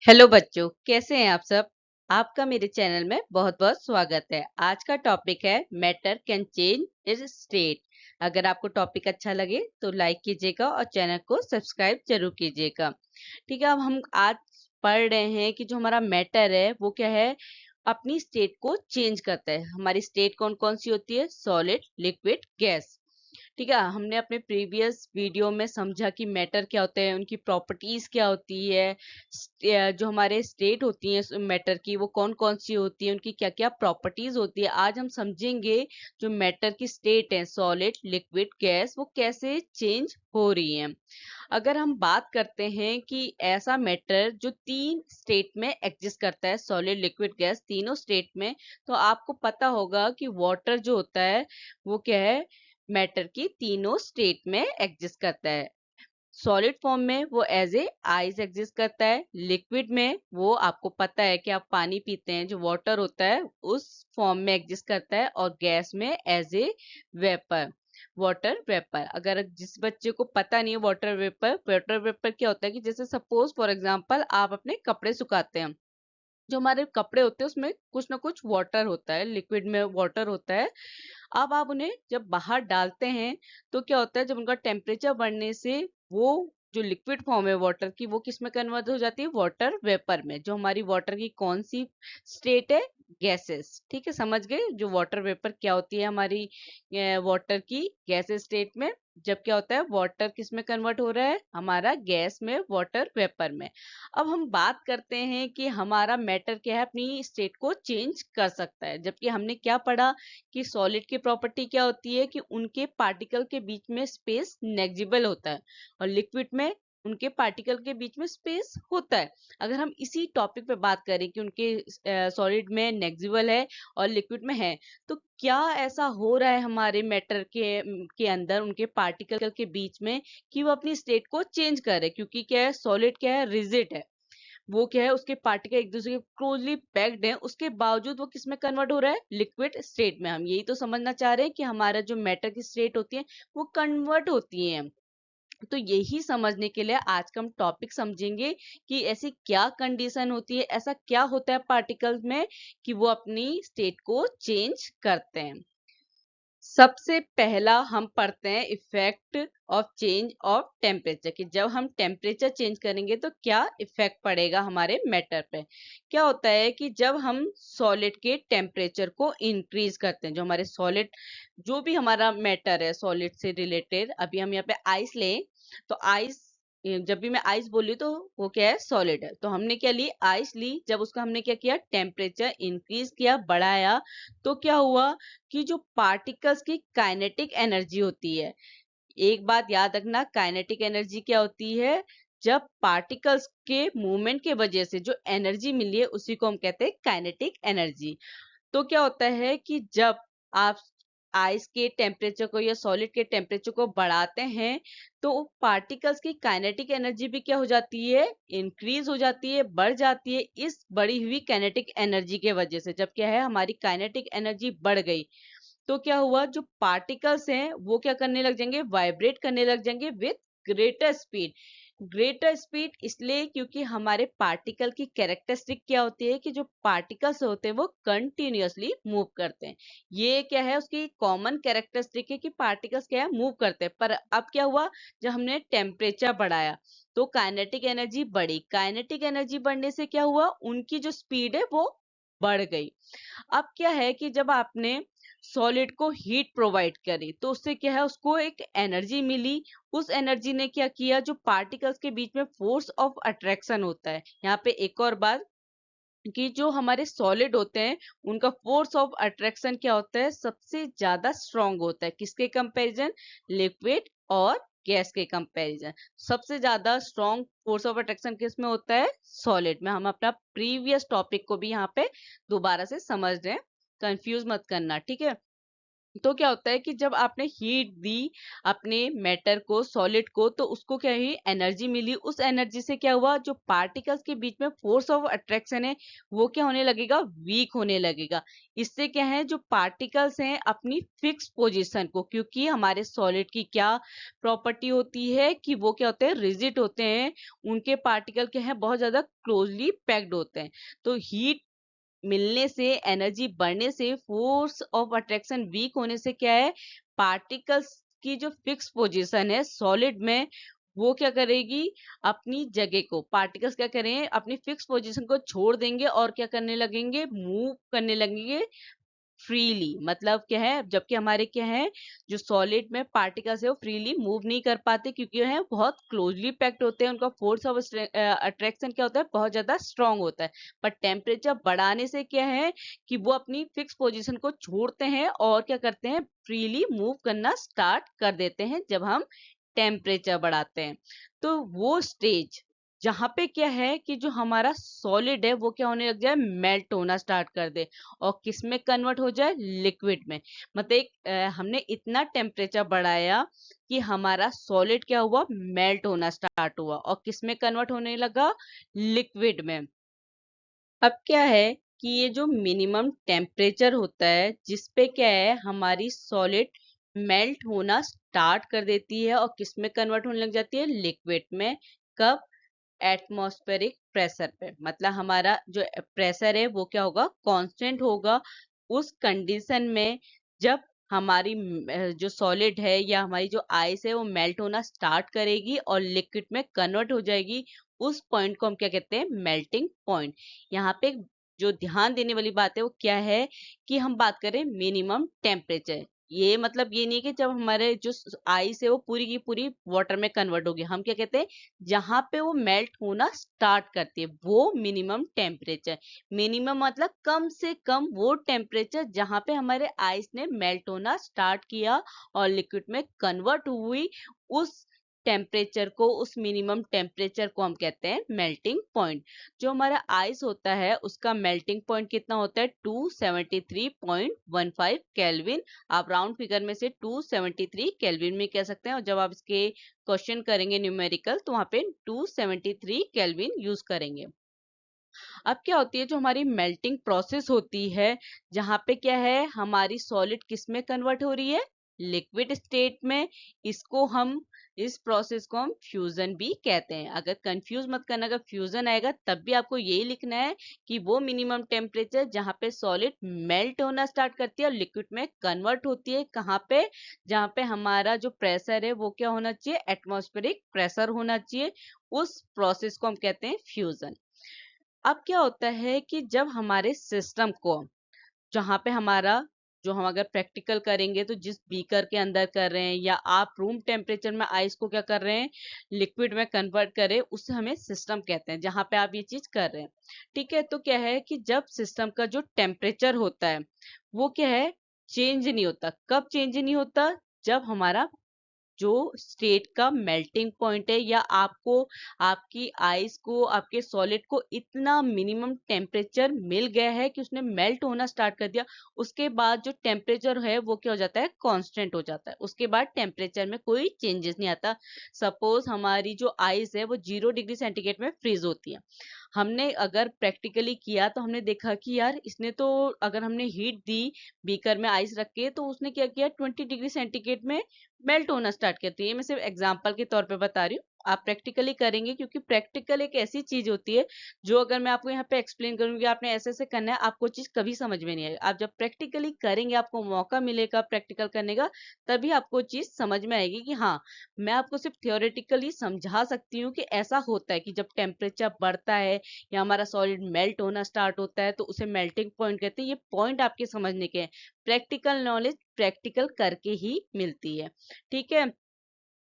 Hello बच्चों, कैसे हैं आप सब। आपका मेरे चैनल में बहुत बहुत स्वागत है। आज का टॉपिक है matter can change is state. अगर आपको टॉपिक अच्छा लगे तो लाइक कीजिएगा और चैनल को सब्सक्राइब जरूर कीजिएगा। ठीक है, अब हम आज पढ़ रहे हैं कि जो हमारा मैटर है वो क्या है, अपनी स्टेट को चेंज करता है। हमारी स्टेट कौन कौन सी होती है, सॉलिड, लिक्विड, गैस। ठीक है, हमने अपने प्रीवियस वीडियो में समझा कि मैटर क्या होते हैं, उनकी प्रॉपर्टीज क्या होती है, जो हमारे स्टेट होती है मैटर की वो कौन कौन सी होती है, उनकी क्या क्या प्रॉपर्टीज होती है। आज हम समझेंगे जो मैटर की स्टेट है, सॉलिड, लिक्विड, गैस, वो कैसे चेंज हो रही है। अगर हम बात करते हैं कि ऐसा मैटर जो तीन स्टेट में एग्जिस्ट करता है, सॉलिड, लिक्विड, गैस, तीनों स्टेट में, तो आपको पता होगा कि वाटर जो होता है वो क्या है, मैटर की तीनों स्टेट में एग्जिस्ट करता है। सॉलिड फॉर्म में वो एज ए आइस एग्जिस्ट करता है, लिक्विड में वो आपको पता है कि आप पानी पीते हैं जो वाटर होता है उस फॉर्म में एग्जिस्ट करता है, और गैस में as a vapour, water vapour. अगर जिस बच्चे को पता नहीं है वाटर वेपर क्या होता है, कि जैसे सपोज फॉर एग्जांपल आप अपने कपड़े सुखाते हैं, जो हमारे कपड़े होते हैं उसमें कुछ ना कुछ वाटर होता है, लिक्विड में वाटर होता है। अब आप उन्हें जब बाहर डालते हैं तो क्या होता है, जब उनका टेम्परेचर बढ़ने से वो जो लिक्विड फॉर्म है वाटर की वो किस में कन्वर्ट हो जाती है, वाटर वेपर में। जो हमारी वाटर की कौन सी स्टेट है, गैसेस। ठीक है, समझ गए जो वाटर वेपर क्या होती है हमारी वाटर की गैसेस स्टेट में। जब क्या होता है, वाटर किस में कन्वर्ट हो रहा है, हमारा गैस में, वाटर वेपर में। अब हम बात करते हैं कि हमारा मैटर क्या है, अपनी स्टेट को चेंज कर सकता है। जबकि हमने क्या पढ़ा कि सॉलिड की प्रॉपर्टी क्या होती है, कि उनके पार्टिकल के बीच में स्पेस नेग्जिबल होता है, और लिक्विड में उनके पार्टिकल के बीच में स्पेस होता है। अगर हम इसी टॉपिक पे बात करें कि उनके सॉलिड में नेग्जिबल है और लिक्विड में है, तो क्या ऐसा हो रहा है हमारे मैटर के अंदर उनके पार्टिकल के बीच में, कि वो अपनी स्टेट को चेंज कर रहे हैं। क्योंकि क्या है, सॉलिड क्या है, रिजिड है, वो क्या है, उसके पार्टिकल एक दूसरे के क्लोजली पैक्ड हैं, उसके बावजूद वो किस में कन्वर्ट हो रहा है, लिक्विड स्टेट में। हम यही तो समझना चाह रहे हैं कि हमारा जो मैटर की स्टेट होती है वो कन्वर्ट होती है। तो यही समझने के लिए आज का हम टॉपिक समझेंगे कि ऐसी क्या कंडीशन होती है, ऐसा क्या होता है पार्टिकल्स में कि वो अपनी स्टेट को चेंज करते हैं। सबसे पहला हम पढ़ते हैं effect of change of temperature, कि जब हम टेम्परेचर चेंज करेंगे तो क्या इफेक्ट पड़ेगा हमारे मैटर पे। क्या होता है कि जब हम सॉलिड के टेम्परेचर को इंक्रीज करते हैं, जो हमारे सॉलिड, जो भी हमारा मैटर है सॉलिड से रिलेटेड, अभी हम यहाँ पे आइस लें तो आइस, जब भी मैं आइस बोली तो वो क्या है, सॉलिड है। तो हमने क्या ली, आइस ली, जब उसका हमने क्या किया, टेम्परेचर इंक्रीज किया, बढ़ाया, तो क्या हुआ कि जो पार्टिकल्स की काइनेटिक एनर्जी होती है, एक बात याद रखना, काइनेटिक एनर्जी क्या होती है, जब पार्टिकल्स के मूवमेंट के वजह से जो एनर्जी मिली है उसी को हम कहते हैं काइनेटिक एनर्जी। तो क्या होता है कि जब आप आइस के टेम्परेचर को या सॉलिड के टेम्परेचर को बढ़ाते हैं, तो पार्टिकल्स की काइनेटिक एनर्जी भी क्या हो जाती है, इंक्रीज हो जाती है, बढ़ जाती है। इस बढ़ी हुई काइनेटिक एनर्जी के वजह से जब क्या है, हमारी काइनेटिक एनर्जी बढ़ गई, तो क्या हुआ, जो पार्टिकल्स हैं वो क्या करने लग जाएंगे, वाइब्रेट करने लग जाएंगे with greater speed. Greater speed इसलिए क्योंकि हमारे पार्टिकल की कैरेक्टरिस्टिक क्या होती है, कि जो पार्टिकल्स होते हैं वो कंटिन्यूअसली मूव करते हैं। ये क्या है, उसकी कॉमन कैरेक्टरिस्टिक है कि पार्टिकल्स क्या है, मूव करते हैं। पर अब क्या हुआ, जब हमने टेम्परेचर बढ़ाया तो काइनेटिक एनर्जी बढ़ी। काइनेटिक एनर्जी बढ़ने से क्या हुआ, उनकी जो स्पीड है वो बढ़ गई। अब क्या है कि जब आपने सॉलिड को हीट प्रोवाइड करी तो उससे क्या है, उसको एक एनर्जी मिली। उस एनर्जी ने क्या किया, जो पार्टिकल्स के बीच में फोर्स ऑफ अट्रैक्शन होता है, यहाँ पे एक और बात, कि जो हमारे सॉलिड होते हैं उनका फोर्स ऑफ अट्रैक्शन क्या होता है, सबसे ज्यादा स्ट्रांग होता है। किसके कंपैरिजन, लिक्विड और गैस के कंपैरिजन। सबसे ज्यादा स्ट्रांग फोर्स ऑफ अट्रैक्शन किस में होता है, सॉलिड में। हम अपना प्रीवियस टॉपिक को भी यहाँ पे दोबारा से समझ रहे हैं, कंफ्यूज मत करना, ठीक है। तो क्या होता है कि जब आपने हीट दी अपने मैटर को, सॉलिड को, तो उसको क्या हुई, एनर्जी मिली। उस एनर्जी से क्या हुआ, जो पार्टिकल्स के बीच में फोर्स ऑफ अट्रैक्शन है वो क्या होने लगेगा, वीक होने लगेगा। इससे क्या है, जो पार्टिकल्स हैं अपनी फिक्स पोजीशन को, क्योंकि हमारे सॉलिड की क्या प्रॉपर्टी होती है कि वो क्या होते हैं, रिजिड होते हैं। उनके पार्टिकल क्या है, बहुत ज्यादा क्लोजली पैक्ड होते हैं। तो हीट मिलने से, एनर्जी बढ़ने से, फोर्स ऑफ अट्रैक्शन वीक होने से क्या है, पार्टिकल्स की जो फिक्स पोजीशन है सॉलिड में, वो क्या करेगी, अपनी जगह को, पार्टिकल्स क्या करें, अपनी फिक्स पोजीशन को छोड़ देंगे और क्या करने लगेंगे, मूव करने लगेंगे फ्रीली। मतलब क्या है, जबकि हमारे क्या है, जो सॉलिड में पार्टिकल्स है वो फ्रीली मूव नहीं कर पाते, क्योंकि है बहुत क्लोजली पैक्ड होते हैं। उनका फोर्स ऑफ अट्रैक्शन क्या होता है, बहुत ज्यादा स्ट्रांग होता है। पर टेम्परेचर बढ़ाने से क्या है कि वो अपनी फिक्स पोजीशन को छोड़ते हैं और क्या करते हैं, फ्रीली मूव करना स्टार्ट कर देते हैं जब हम टेम्परेचर बढ़ाते हैं। तो वो स्टेज जहां पे क्या है कि जो हमारा सॉलिड है वो क्या होने लग जाए, मेल्ट होना स्टार्ट कर दे और किस में कन्वर्ट हो जाए, लिक्विड में। मतलब हमने इतना टेम्परेचर बढ़ाया कि हमारा सॉलिड क्या हुआ, मेल्ट होना स्टार्ट हुआ और किस में कन्वर्ट होने लगा, लिक्विड में। अब क्या है कि ये जो मिनिमम टेम्परेचर होता है जिस पे क्या है, हमारी सॉलिड मेल्ट होना स्टार्ट कर देती है और किस में कन्वर्ट होने लग जाती है, लिक्विड में। कब, एटमॉस्फेरिक प्रेशर पे। मतलब हमारा जो प्रेशर है वो क्या होगा, कांस्टेंट होगा। उस कंडीशन में जब हमारी जो सॉलिड है या हमारी जो आइस है वो मेल्ट होना स्टार्ट करेगी और लिक्विड में कन्वर्ट हो जाएगी, उस पॉइंट को हम क्या कहते हैं, मेल्टिंग पॉइंट। यहाँ पे जो ध्यान देने वाली बात है वो क्या है कि हम बात करें मिनिमम टेम्परेचर। ये मतलब ये नहीं है कि जब हमारे जो आइस है वो पूरी की पूरी वाटर में कन्वर्ट होगी। हम क्या कहते हैं, जहां पे वो मेल्ट होना स्टार्ट करती है वो मिनिमम टेम्परेचर। मिनिमम मतलब कम से कम वो टेम्परेचर जहां पे हमारे आइस ने मेल्ट होना स्टार्ट किया और लिक्विड में कन्वर्ट हुई। उस टेम्परेचर को, उस मिनिमम टेम्परेचर को हम कहते हैं मेल्टिंग पॉइंट। जो हमारा आइस होता है उसका मेल्टिंग पॉइंट कितना होता है, 273.15 केल्विन। आप राउंड फिगर में से 273 केल्विन में कह सकते हैं, और जब आप इसके क्वेश्चन करेंगे न्यूमेरिकल तो वहां पे 273 केल्विन यूज करेंगे। अब क्या होती है, जो हमारी मेल्टिंग प्रोसेस होती है, जहां पे क्या है, हमारी सॉलिड किस में कन्वर्ट हो रही है, लिक्विड स्टेट में। इसको हम, इस प्रोसेस को हम फ्यूजन भी कहते हैं। अगर कंफ्यूज मत करना, अगर फ्यूजन आएगा तब भी आपको यही लिखना है कि वो मिनिमम टेम्परेचर जहां पे सॉलिड मेल्ट होना स्टार्ट करती है और लिक्विड में कन्वर्ट होती है, कहाँ पे, जहां पे हमारा जो प्रेशर है वो क्या होना चाहिए, एटमॉस्फेरिक प्रेशर होना चाहिए। उस प्रोसेस को हम कहते हैं फ्यूजन। अब क्या होता है कि जब हमारे सिस्टम को, जहां पे हमारा, जो हम अगर प्रैक्टिकल करेंगे तो जिस बीकर के अंदर कर रहे हैं या आप रूम टेम्परेचर में आइस को क्या कर रहे हैं, लिक्विड में कन्वर्ट करें, उससे हमें सिस्टम कहते हैं, जहां पे आप ये चीज कर रहे हैं। ठीक है, तो क्या है कि जब सिस्टम का जो टेम्परेचर होता है वो क्या है, चेंज नहीं होता। कब चेंज नहीं होता, जब हमारा जो स्टेट का मेल्टिंग पॉइंट है, या आपको, आपकी आइस को, आपके सॉलिड को इतना मिनिमम टेम्परेचर मिल गया है कि उसने मेल्ट होना स्टार्ट कर दिया, उसके बाद जो टेम्परेचर है वो क्या हो जाता है, कांस्टेंट हो जाता है। उसके बाद टेम्परेचर में कोई चेंजेस नहीं आता। सपोज हमारी जो आइस है वो 0 डिग्री सेंटीग्रेड में फ्रीज होती है। हमने अगर प्रैक्टिकली किया तो हमने देखा कि यार इसने तो, अगर हमने हीट दी बीकर में आइस रख के, तो उसने क्या किया, 20 डिग्री सेंटीग्रेड में मेल्ट होना स्टार्ट करती है। ये मैं सिर्फ एग्जांपल के तौर पे बता रही हूँ, आप प्रैक्टिकली करेंगे, क्योंकि प्रैक्टिकल एक ऐसी चीज होती है जो अगर मैं आपको यहाँ पे एक्सप्लेन करूंगी, आपने ऐसे ऐसे करना है, आपको चीज कभी समझ में नहीं आएगी। आप जब प्रैक्टिकली करेंगे, आपको मौका मिलेगा प्रैक्टिकल करने का, तभी आपको चीज समझ में आएगी कि हाँ, मैं आपको सिर्फ थियोरेटिकली समझा सकती हूँ कि ऐसा होता है कि जब टेम्परेचर बढ़ता है या हमारा सॉलिड मेल्ट होना स्टार्ट होता है तो उसे मेल्टिंग पॉइंट कहते हैं। ये पॉइंट आपके समझने के हैं। प्रैक्टिकल नॉलेज प्रैक्टिकल करके ही मिलती है। ठीक है,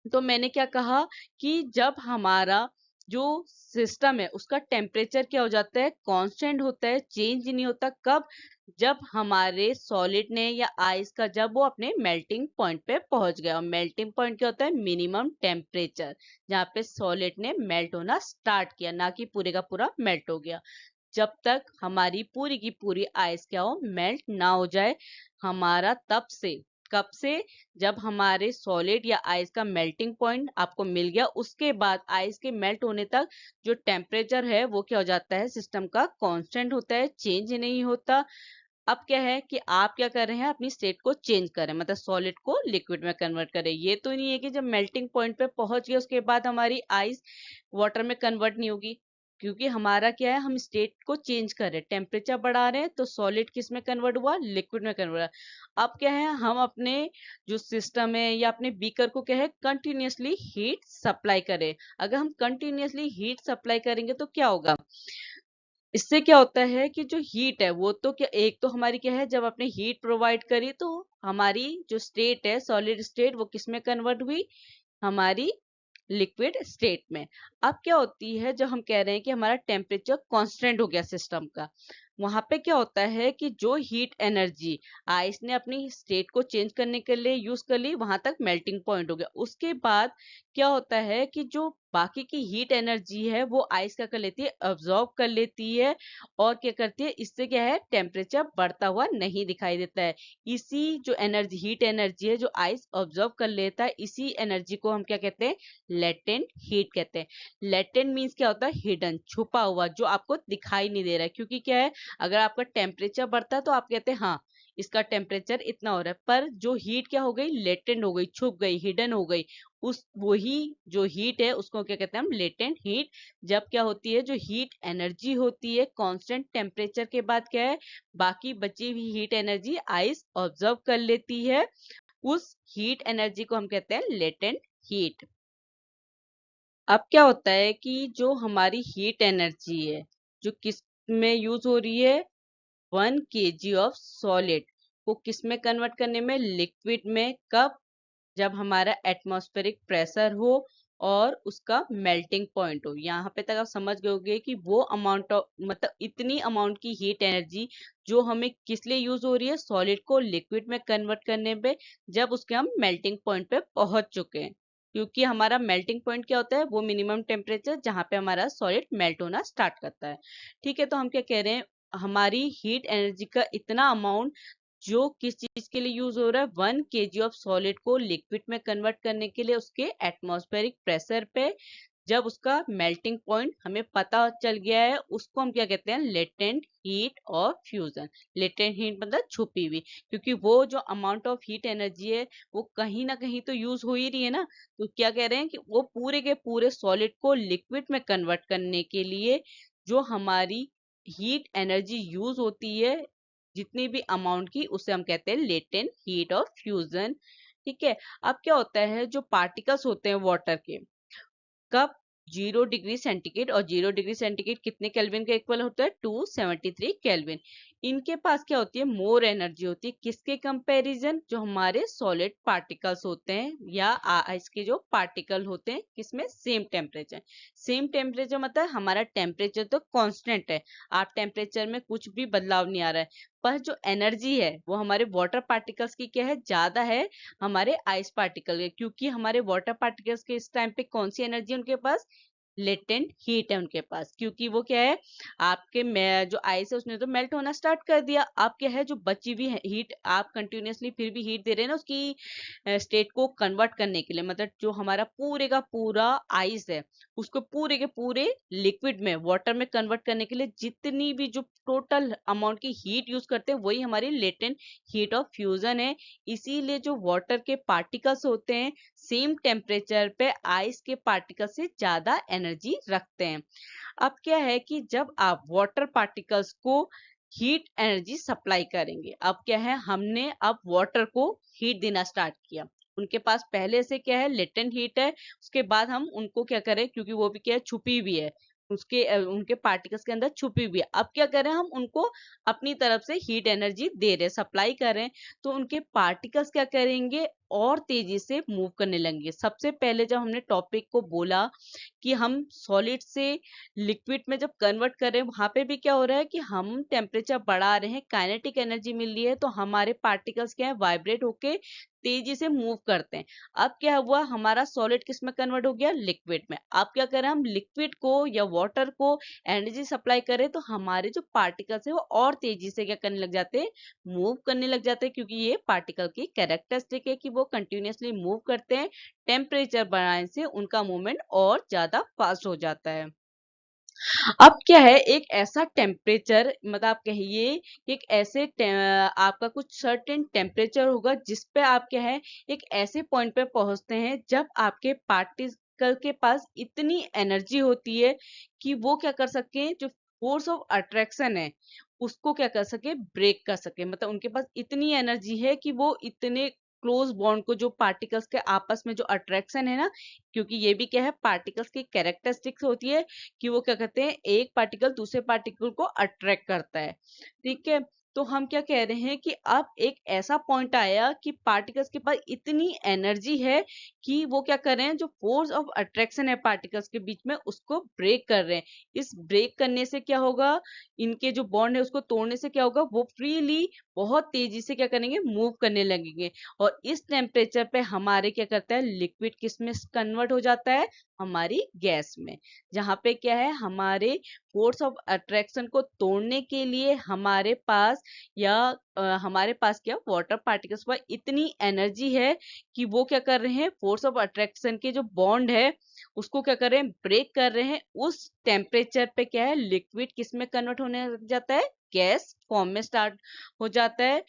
तो मैंने क्या कहा कि जब हमारा जो सिस्टम है उसका टेम्परेचर क्या हो जाता है, कांस्टेंट होता है, चेंज नहीं होता। कब, जब हमारे सॉलिड ने या आइस का, जब वो अपने मेल्टिंग पॉइंट पे पहुंच गया। और मेल्टिंग पॉइंट क्या होता है, मिनिमम टेम्परेचर जहाँ पे सॉलिड ने मेल्ट होना स्टार्ट किया, ना कि पूरे का पूरा मेल्ट हो गया। जब तक हमारी पूरी की पूरी आइस क्या हो, मेल्ट ना हो जाए, हमारा तब से कब से? जब हमारे सॉलिड या आइस का मेल्टिंग पॉइंट आपको मिल गया, उसके बाद आइस के मेल्ट होने तक जो टेम्परेचर है वो क्या हो जाता है, सिस्टम का कांस्टेंट होता है, चेंज नहीं होता। अब क्या है कि आप क्या कर रहे हैं, अपनी स्टेट को चेंज कर रहे हैं, मतलब सॉलिड को लिक्विड में कन्वर्ट करें। ये तो नहीं है कि जब मेल्टिंग पॉइंट पे पहुंच गए उसके बाद हमारी आइस वाटर में कन्वर्ट नहीं होगी, क्योंकि हमारा क्या है, हम स्टेट को चेंज कर रहे हैं, टेम्परेचर बढ़ा रहे हैं, तो सॉलिड किस में कन्वर्ट हुआ, लिक्विड में कन्वर्ट हुआ। अब क्या है, हम अपने जो सिस्टम है या अपने बीकर को क्या है, कंटिन्यूअसली हीट सप्लाई करें। अगर हम कंटिन्यूअसली हीट सप्लाई करेंगे तो क्या होगा, इससे क्या होता है कि जो हीट है वो तो क्या, एक तो हमारी क्या है, जब आपने हीट प्रोवाइड करी तो हमारी जो स्टेट है सॉलिड स्टेट वो किस में कन्वर्ट हुई, हमारी लिक्विड स्टेट में। अब क्या होती है, जब हम कह रहे हैं कि हमारा टेम्परेचर कांस्टेंट हो गया सिस्टम का, वहां पे क्या होता है कि जो हीट एनर्जी आइस ने अपनी स्टेट को चेंज करने के लिए यूज कर ली, वहां तक मेल्टिंग पॉइंट हो गया। उसके बाद क्या होता है कि जो बाकी की हीट एनर्जी है वो आइस क्या कर लेती है, अब्जॉर्ब कर लेती है, और क्या करती है, इससे क्या है, टेम्परेचर बढ़ता हुआ नहीं दिखाई देता है। इसी जो एनर्जी, हीट एनर्जी है जो आइस ऑब्जर्व कर लेता है, इसी एनर्जी को हम क्या कहते हैं, लेटेंट हीट कहते हैं। लेटेंट मीन्स क्या होता है, हिडन, छुपा हुआ, जो आपको दिखाई नहीं दे रहा है। क्योंकि क्या है, अगर आपका टेम्परेचर बढ़ता है तो आप कहते हैं हाँ इसका टेम्परेचर इतना हो रहा है, पर जो हीट क्या हो गई, लेटेंट हो गई, छुप गई, हिडन हो गई। उस वही जो हीट है उसको क्या कहते हैं हम, लेटेंट हीट। जब क्या होती है, जो हीट एनर्जी होती है कांस्टेंट टेम्परेचर के बाद क्या है, बाकी बची हुई हीट एनर्जी आइस ऑब्जर्व कर लेती है, उस हीट एनर्जी को हम कहते हैं लेटेंट हीट। अब क्या होता है कि जो हमारी हीट एनर्जी है जो किस में यूज हो रही है, 1 kg ऑफ सॉलिड को किस में कन्वर्ट करने में, लिक्विड में। कब, जब हमारा एटमॉस्फेरिक प्रेशर हो और उसका मेल्टिंग पॉइंट हो। यहाँ पे तक आप समझ गए होंगे कि वो अमाउंट ऑफ, मतलब इतनी अमाउंट की हीट एनर्जी जो हमें किस लिए यूज हो रही है, सॉलिड को लिक्विड में कन्वर्ट करने पे, जब उसके हम मेल्टिंग पॉइंट पे पहुंच चुके हैं। क्योंकि हमारा मेल्टिंग पॉइंट क्या होता है, वो मिनिमम टेम्परेचर जहाँ पे हमारा सॉलिड मेल्ट होना स्टार्ट करता है। ठीक है, तो हम क्या कह रहे हैं, हमारी हीट एनर्जी का इतना अमाउंट जो किस चीज के लिए यूज हो रहा है, 1 kg ऑफ सॉलिड को लिक्विड में कन्वर्ट करने के लिए, उसके एटमॉस्फेरिक प्रेशर पे जब उसका मेल्टिंग पॉइंट हमें पता चल गया है, उसको हम क्या कहते हैं, लेटेंट हीट और फ्यूजन। लेटेंट हीट मतलब छुपी हुई, क्योंकि वो जो अमाउंट ऑफ हीट एनर्जी है वो कहीं ना कहीं तो यूज हो ही रही है ना। तो क्या कह रहे हैं कि वो पूरे के पूरे सॉलिड को लिक्विड में कन्वर्ट करने के लिए जो हमारी हीट एनर्जी यूज होती है, जितनी भी अमाउंट की, उसे हम कहते हैं लेटेंट हीट ऑफ फ्यूजन। ठीक है। अब क्या होता है, जो पार्टिकल्स होते हैं वाटर के, कब, 0 डिग्री सेंटीग्रेड, और 0 डिग्री सेंटीग्रेड कितने केल्विन का इक्वल होता है, 273 केल्विन। इनके पास क्या होती है, मोर एनर्जी होती है, किसके कंपैरिजन, जो हमारे सॉलिड पार्टिकल्स होते हैं या आइस के जो पार्टिकल होते हैं, किसमें, सेम टेम्परेचर। सेम टेम्परेचर मतलब हमारा टेम्परेचर तो कांस्टेंट है, आप टेम्परेचर में कुछ भी बदलाव नहीं आ रहा है, पर जो एनर्जी है वो हमारे वाटर पार्टिकल्स की क्या है, ज्यादा है हमारे आइस पार्टिकल है। क्योंकि हमारे वाटर पार्टिकल्स के इस टाइम पे कौन सी एनर्जी उनके पास, लेटेंट हीट है उनके पास। क्योंकि वो क्या है, आपके जो आइस है उसने तो मेल्ट होना स्टार्ट कर दिया। अब क्या है, जो बची हुई हीट आप कंटिन्यूअसली फिर भी हीट दे रहे हैं ना उसकी स्टेट को कन्वर्ट करने के लिए, मतलब जो हमारा पूरे का पूरा आइस है उसको पूरे के पूरे लिक्विड में, वाटर में कन्वर्ट करने के लिए जितनी भी जो टोटल अमाउंट की हीट यूज करते हैं, वही हमारी लेटेंट हीट ऑफ फ्यूजन है। इसीलिए जो वाटर के पार्टिकल्स होते हैं सेम टेम्परेचर पे आइस के पार्टिकल से ज्यादा एनर्जी रखते हैं। अब क्या है कि जब आप वाटर पार्टिकल्स को हीट एनर्जी सप्लाई करेंगे, अब क्या है, हमने अब वाटर को हीट देना स्टार्ट किया, उनके पास पहले से क्या है, लेटेंट हीट है। उसके बाद हम उनको क्या करें, क्योंकि वो भी क्या है, छुपी हुई है, उसके उनके पार्टिकल्स के अंदर छुपी हुई है। अब क्या करें, हम उनको अपनी तरफ से हीट एनर्जी दे रहे, सप्लाई कर रहे हैं, तो उनके पार्टिकल्स क्या करेंगे, और तेजी से मूव करने लगेंगे। सबसे पहले जब हमने टॉपिक को बोला कि हम सॉलिड से लिक्विड में जब कन्वर्ट कर रहे हैं, वहां पे भी क्या हो रहा है कि हम टेम्परेचर बढ़ा रहे हैं, काइनेटिक एनर्जी मिल रही है, तो हमारे पार्टिकल्स क्या है, वाइब्रेट होके तेजी से मूव करते हैं। अब क्या हुआ, हमारा सॉलिड किस में कन्वर्ट हो गया, लिक्विड में। अब क्या करें, हम लिक्विड को या वाटर को एनर्जी सप्लाई करें तो हमारे जो पार्टिकल्स है वो और तेजी से क्या करने लग जाते हैं, मूव करने लग जाते हैं, क्योंकि ये पार्टिकल की कैरेक्टरिस्टिक है कि वो कंटिन्यूअसली मूव करते हैं। टेम्परेचर बढ़ाने से उनका मूवमेंट और ज्यादा फास्ट हो जाता है। अब क्या है, एक ऐसा टेम्परेचर, मतलब आप कहिए कि एक ऐसे आपका कुछ सर्टेन टेम्परेचर होगा जिस पे आप क्या है, एक ऐसे पॉइंट पे पहुंचते हैं जब आपके पार्टिकल के पास इतनी एनर्जी होती है कि वो क्या कर सके, जो फोर्स ऑफ अट्रैक्शन है उसको क्या कर सके, ब्रेक कर सके। मतलब उनके पास इतनी एनर्जी है कि वो इतने क्लोज बॉन्ड को, जो पार्टिकल्स के आपस में जो अट्रैक्शन है ना, क्योंकि ये भी क्या है, पार्टिकल्स की कैरेक्टरिस्टिक्स होती है कि वो क्या कहते हैं, एक पार्टिकल दूसरे पार्टिकल को अट्रैक्ट करता है। ठीक है, तो हम क्या कह रहे हैं कि अब एक ऐसा पॉइंट आया कि पार्टिकल्स के पास इतनी एनर्जी है कि वो क्या कर रहे हैं, जो फोर्स ऑफ अट्रैक्शन है पार्टिकल्स के बीच में उसको ब्रेक कर रहे हैं। इस ब्रेक करने से क्या होगा, इनके जो बॉन्ड है उसको तोड़ने से क्या होगा, वो फ्रीली बहुत तेजी से क्या करेंगे, मूव करने लगेंगे। और इस टेम्परेचर पे हमारे क्या करता है, लिक्विड किस में कन्वर्ट हो जाता है, हमारी गैस में। जहाँ पे क्या है, हमारे फोर्स ऑफ अट्रैक्शन को तोड़ने के लिए हमारे पास या हमारे पास क्या, वाटर पार्टिकल्स पर इतनी एनर्जी है कि वो क्या कर रहे हैं, फोर्स ऑफ अट्रैक्शन के जो बॉन्ड है उसको क्या कर रहे हैं, ब्रेक कर रहे हैं। उस टेम्परेचर पे क्या है, लिक्विड किस में कन्वर्ट होने लग जाता है, गैस फॉर्म में स्टार्ट हो जाता है।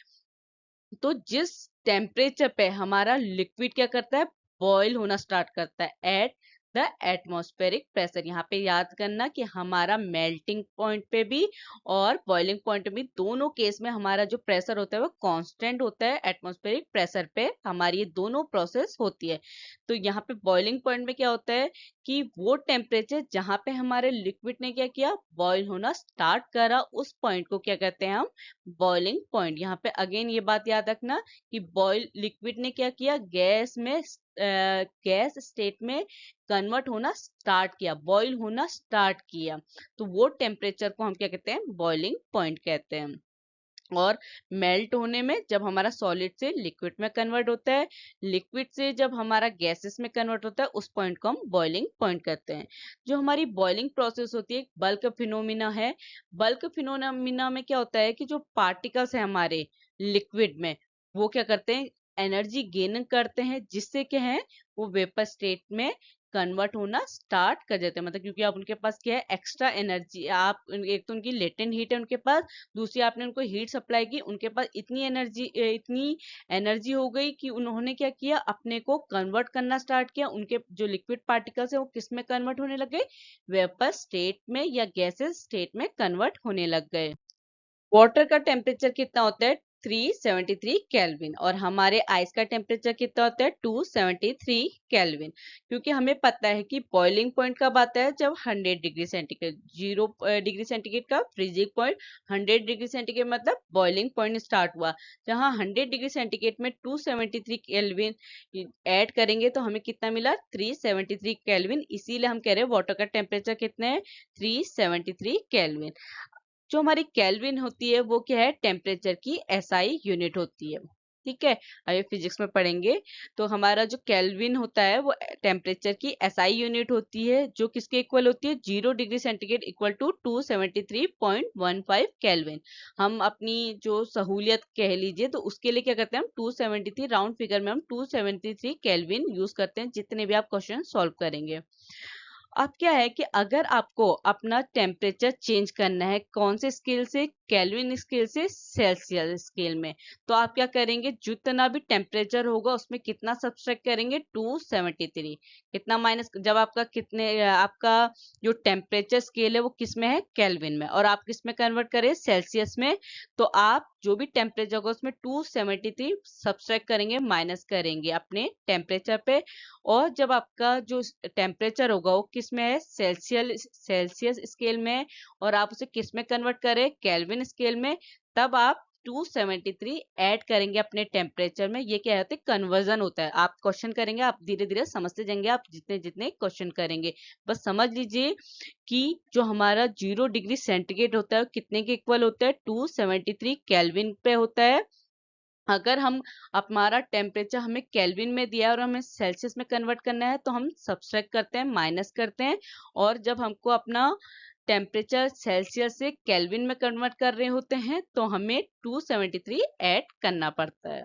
तो जिस टेम्परेचर पे हमारा लिक्विड क्या करता है, बॉईल होना स्टार्ट करता है, एट द एटमॉस्फेरिक प्रेशर। यहाँ पे याद करना कि हमारा मेल्टिंग पॉइंट पे भी और बॉइलिंग पॉइंट पे भी, दोनों केस में हमारा जो प्रेशर होता है वो कांस्टेंट होता है। एटमॉस्फेरिक प्रेशर पे हमारी ये दोनों प्रोसेस होती है। तो यहाँ पे बॉइलिंग पॉइंट में क्या होता है कि वो टेम्परेचर जहाँ पे हमारे लिक्विड ने क्या किया, बॉईल होना स्टार्ट करा, उस पॉइंट को क्या कहते हैं हम, बॉइलिंग पॉइंट। यहाँ पे अगेन ये बात याद रखना कि बॉइल लिक्विड ने क्या किया, गैस में गैस स्टेट में कन्वर्ट होना स्टार्ट किया, बॉईल होना स्टार्ट किया। तो वो टेम्परेचर को हम क्या कहते हैं, बॉइलिंग पॉइंट कहते हैं। और मेल्ट होने में जब हमारा सॉलिड से लिक्विड में कन्वर्ट होता है, लिक्विड से जब हमारा गैसेस में कन्वर्ट होता है, उस पॉइंट को हम बॉइलिंग पॉइंट कहते हैं। जो हमारी बॉइलिंग प्रोसेस होती है, बल्क फिनोमिना है। बल्क फिनोमिना में क्या होता है कि जो पार्टिकल्स है हमारे लिक्विड में, वो क्या करते हैं, एनर्जी गेन करते हैं, जिससे क्या है, वो वेपर स्टेट में कन्वर्ट होना स्टार्ट कर देते हैं। मतलब क्योंकि आप उनके पास क्या है, एक्स्ट्रा एनर्जी, आप एक तो उनकी लेटेंट हीट है उनके पास, दूसरी आपने उनको हीट सप्लाई की, उनके पास इतनी एनर्जी हो गई कि उन्होंने क्या किया, अपने को कन्वर्ट करना स्टार्ट किया। उनके जो लिक्विड पार्टिकल्स है वो किस में कन्वर्ट होने लगे, वेपर स्टेट में या गैसेस स्टेट में कन्वर्ट होने लग गए। वाटर का टेम्परेचर कितना होता है, 373 केल्विन। और हमारे आइस का टेम्परेचर कितना होता है, 273 केल्विन। क्योंकि हमें पता है कि बॉइलिंग पॉइंट कब आता है, जब 100 डिग्री सेंटीग्रेड, 0 डिग्री सेंटीग्रेड का फ्रीजिंग पॉइंट, 100 डिग्री सेंटीग्रेड मतलब बॉइलिंग पॉइंट स्टार्ट हुआ। जहाँ 100 डिग्री सेंटीग्रेड में 273 केल्विन ऐड करेंगे तो हमें कितना मिला, 373 केल्विन। इसीलिए हम कह रहे हैं वाटर का टेम्परेचर कितना है, 373 केल्विन। जो हमारी केल्विन होती है वो क्या है, टेम्परेचर की एसआई यूनिट होती है। ठीक है, अभी फिजिक्स में पढ़ेंगे। तो हमारा जो केल्विन होता है वो टेम्परेचर की एसआई यूनिट होती है, जो किसके इक्वल होती है, 0 degree centigrade equal to 273.15 kelvin. हम अपनी जो सहूलियत कह लीजिए तो उसके लिए क्या करते हैं, हम 273 राउंड फिगर में हम 273 केल्विन यूज करते हैं जितने भी आप क्वेश्चन सॉल्व करेंगे। अब क्या है कि अगर आपको अपना टेम्परेचर चेंज करना है, कौन से स्केल से, केल्विन स्केल से सेल्सियस स्केल में, तो आप क्या करेंगे, जितना भी टेम्परेचर होगा उसमें कितना सब्सट्रैक्ट करेंगे, 273। कितना माइनस, जब आपका जो टेम्परेचर स्केल है वो किस में है, केल्विन में, और आप किस में कन्वर्ट करें, सेल्सियस में। तो आप जो भी टेम्परेचर होगा उसमें 273 सब्सट्रैक्ट करेंगे, माइनस करेंगे अपने टेम्परेचर पे। और जब आपका जो टेम्परेचर होगा वो किस में है, सेल्सियस स्केल में, और आप उसे किस में कन्वर्ट करें, केल्विन स्केल में, तब आप 273 ऐड करेंगे अपने टेम्परेचर में। ये क्या होता है, कन्वर्जन होता है। आप क्वेश्चन करेंगे, आप धीरे धीरे समझते जाएंगे, आप जितने जितने क्वेश्चन करेंगे। बस समझ लीजिए कि जो हमारा 0 डिग्री सेंटीग्रेड होता है कितने के इक्वल होता है, 273 केल्विन पे होता है। अगर हम हमारा टेम्परेचर हमें केल्विन में दिया है और हमें सेल्सियस में कन्वर्ट करना है तो हम सब्सट्रैक्ट करते हैं, माइनस करते हैं। और जब हमको अपना टेम्परेचर सेल्सियस से केल्विन में कन्वर्ट कर रहे होते हैं तो हमें 273 ऐड करना पड़ता है।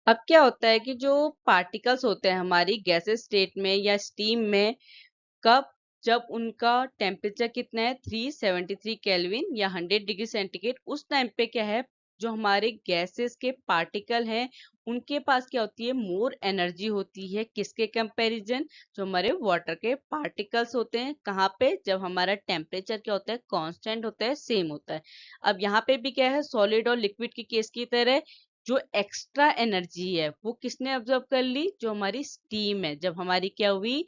अब क्या होता है कि जो पार्टिकल्स होते हैं हमारी गैसेस स्टेट में या स्टीम में, कब, जब उनका टेम्परेचर कितना है 373 केल्विन या 100 डिग्री सेंटीग्रेड, उस टाइम पे क्या है, जो हमारे गैसेस के पार्टिकल हैं उनके पास क्या होती है, मोर एनर्जी होती है। किसके कंपैरिजन, जो हमारे वाटर के पार्टिकल्स होते हैं। कहाँ पे, जब हमारा टेम्परेचर क्या होता है, कांस्टेंट होता है, सेम होता है। अब यहाँ पे भी क्या है, सॉलिड और लिक्विड के केस की तरह जो एक्स्ट्रा एनर्जी है वो किसने ऑब्जर्व कर ली, जो हमारी स्टीम है। जब हमारी क्या हुई,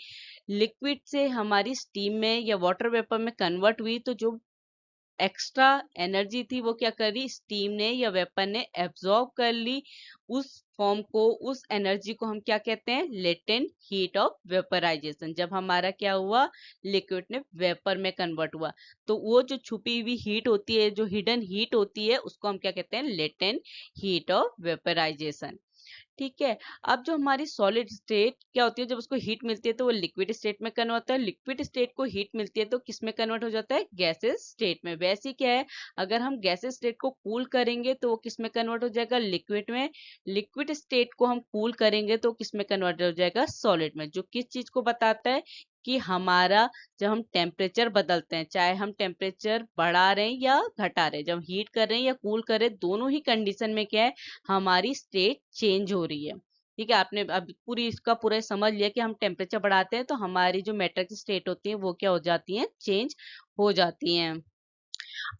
लिक्विड से हमारी स्टीम में या वाटर वेपर में कन्वर्ट हुई, तो जो एक्स्ट्रा एनर्जी थी वो क्या करी, स्टीम ने या वेपर ने एब्जॉर्ब कर ली। उस फॉर्म को, उस एनर्जी को हम क्या कहते हैं, लेटेंट हीट ऑफ वेपराइजेशन। जब हमारा क्या हुआ, लिक्विड ने वेपर में कन्वर्ट हुआ, तो वो जो छुपी हुई हीट होती है, जो हिडन हीट होती है, उसको हम क्या कहते हैं, लेटेंट हीट ऑफ वेपराइजेशन। ठीक है। अब जो हमारी सॉलिड स्टेट क्या होती है, जब उसको हीट मिलती है तो वो लिक्विड स्टेट में कन्वर्ट होता है। लिक्विड स्टेट को हीट मिलती है तो किस में कन्वर्ट हो जाता है, गैसेस स्टेट में। वैसे ही क्या है, अगर हम गैसेस स्टेट को कूल करेंगे तो वो किस में कन्वर्ट हो जाएगा, लिक्विड में। लिक्विड स्टेट को हम कूल करेंगे तो किस में कन्वर्ट हो जाएगा, सॉलिड में। जो किस चीज को बताता है कि हमारा जब हम टेम्परेचर बदलते हैं, चाहे हम टेम्परेचर बढ़ा रहे हैं या घटा रहे हैं, जब हीट कर रहे हैं या कूल कर रहे हैं, दोनों ही कंडीशन में क्या है, हमारी स्टेट चेंज हो रही है। ठीक है, आपने अब पूरी इसका पूरा समझ लिया कि हम टेम्परेचर बढ़ाते हैं तो हमारी जो मैटर की स्टेट होती है वो क्या हो जाती है, चेंज हो जाती हैं।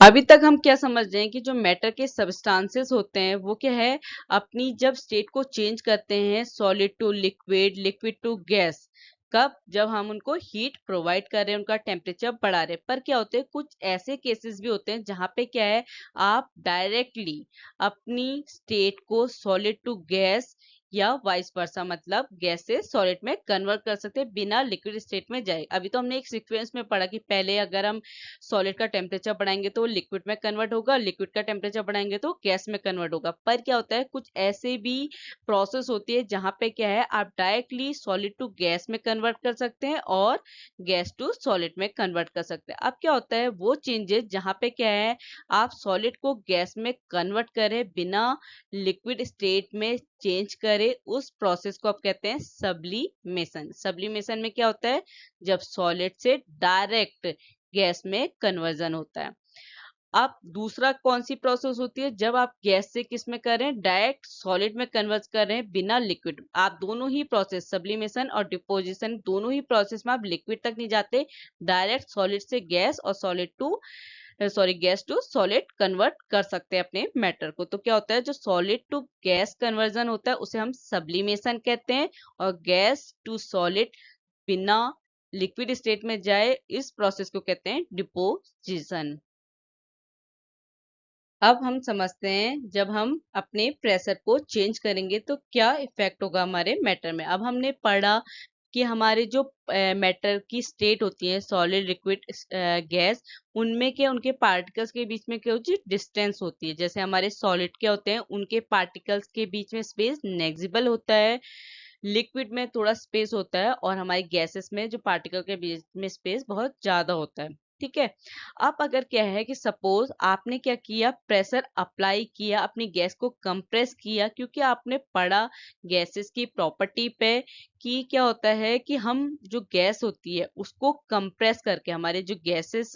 अभी तक हम क्या समझ रहे हैं कि जो मैटर के सब्सटेंसेस होते हैं वो क्या है, अपनी जब स्टेट को चेंज करते हैं, solid to liquid, liquid to gas. कब, जब हम उनको हीट प्रोवाइड कर रहे हैं, उनका टेम्परेचर बढ़ा रहे हैं। पर क्या होते हैं, कुछ ऐसे केसेस भी होते हैं जहाँ पे क्या है, आप डायरेक्टली अपनी स्टेट को सॉलिड टू गैस या वाइस वर्सा, मतलब गैस से सॉलिड में कन्वर्ट कर सकते हैं बिना लिक्विड स्टेट में जाए। अभी तो हमने एक सीक्वेंस में पढ़ा कि पहले अगर हम सॉलिड का टेम्परेचर बढ़ाएंगे तो लिक्विड में कन्वर्ट होगा, लिक्विड का टेम्परेचर बढ़ाएंगे तो गैस में कन्वर्ट होगा। पर क्या होता है, कुछ ऐसे भी प्रोसेस होती है जहां पे क्या है, आप डायरेक्टली सॉलिड टू गैस में कन्वर्ट कर सकते हैं और गैस टू सॉलिड में कन्वर्ट कर सकते हैं। अब क्या होता है, वो चेंजेस जहां पे क्या है, आप सॉलिड को गैस में कन्वर्ट करें बिना लिक्विड स्टेट में चेंज करे, उस प्रोसेस को आप कहते हैं सब्लिमेशन। सब्लिमेशन में क्या होता है, जब सॉलिड से डायरेक्ट गैस में कन्वर्जन होता है। अब दूसरा कौन सी प्रोसेस होती है, जब आप गैस से किस में कर रहे हैं, डायरेक्ट सॉलिड में कन्वर्ट कर रहे हैं बिना लिक्विड। आप दोनों ही प्रोसेस, सब्लिमेशन और डिपोजिशन, दोनों ही प्रोसेस में आप लिक्विड तक नहीं जाते, डायरेक्ट सॉलिड से गैस और गैस टू सॉलिड कन्वर्ट कर सकते हैं अपने मैटर को। तो क्या होता है, जो सॉलिड टू गैस कन्वर्जन होता है उसे हम सब्लिमेशन कहते हैं, और गैस टू सॉलिड बिना लिक्विड स्टेट में जाए, इस प्रोसेस को कहते हैं डिपोजिशन। अब हम समझते हैं, जब हम अपने प्रेशर को चेंज करेंगे तो क्या इफेक्ट होगा हमारे मैटर में। अब हमने पढ़ा कि हमारे जो मैटर की स्टेट होती है, सॉलिड, लिक्विड, गैस, उनमें क्या, उनके पार्टिकल्स के बीच में क्या होती है, डिस्टेंस होती है। जैसे हमारे सॉलिड क्या होते हैं, उनके पार्टिकल्स के बीच में स्पेस नेग्जिबल होता है, लिक्विड में थोड़ा स्पेस होता है, और हमारी गैसेस में जो पार्टिकल के बीच में स्पेस बहुत ज्यादा होता है। ठीक है। अब अगर क्या है कि सपोज आपने क्या किया, प्रेशर अप्लाई किया, अपनी गैस को कंप्रेस किया, क्योंकि आपने पढ़ा गैसेस की प्रॉपर्टी पे कि क्या होता है कि हम जो गैस होती है उसको कंप्रेस करके, हमारे जो गैसेस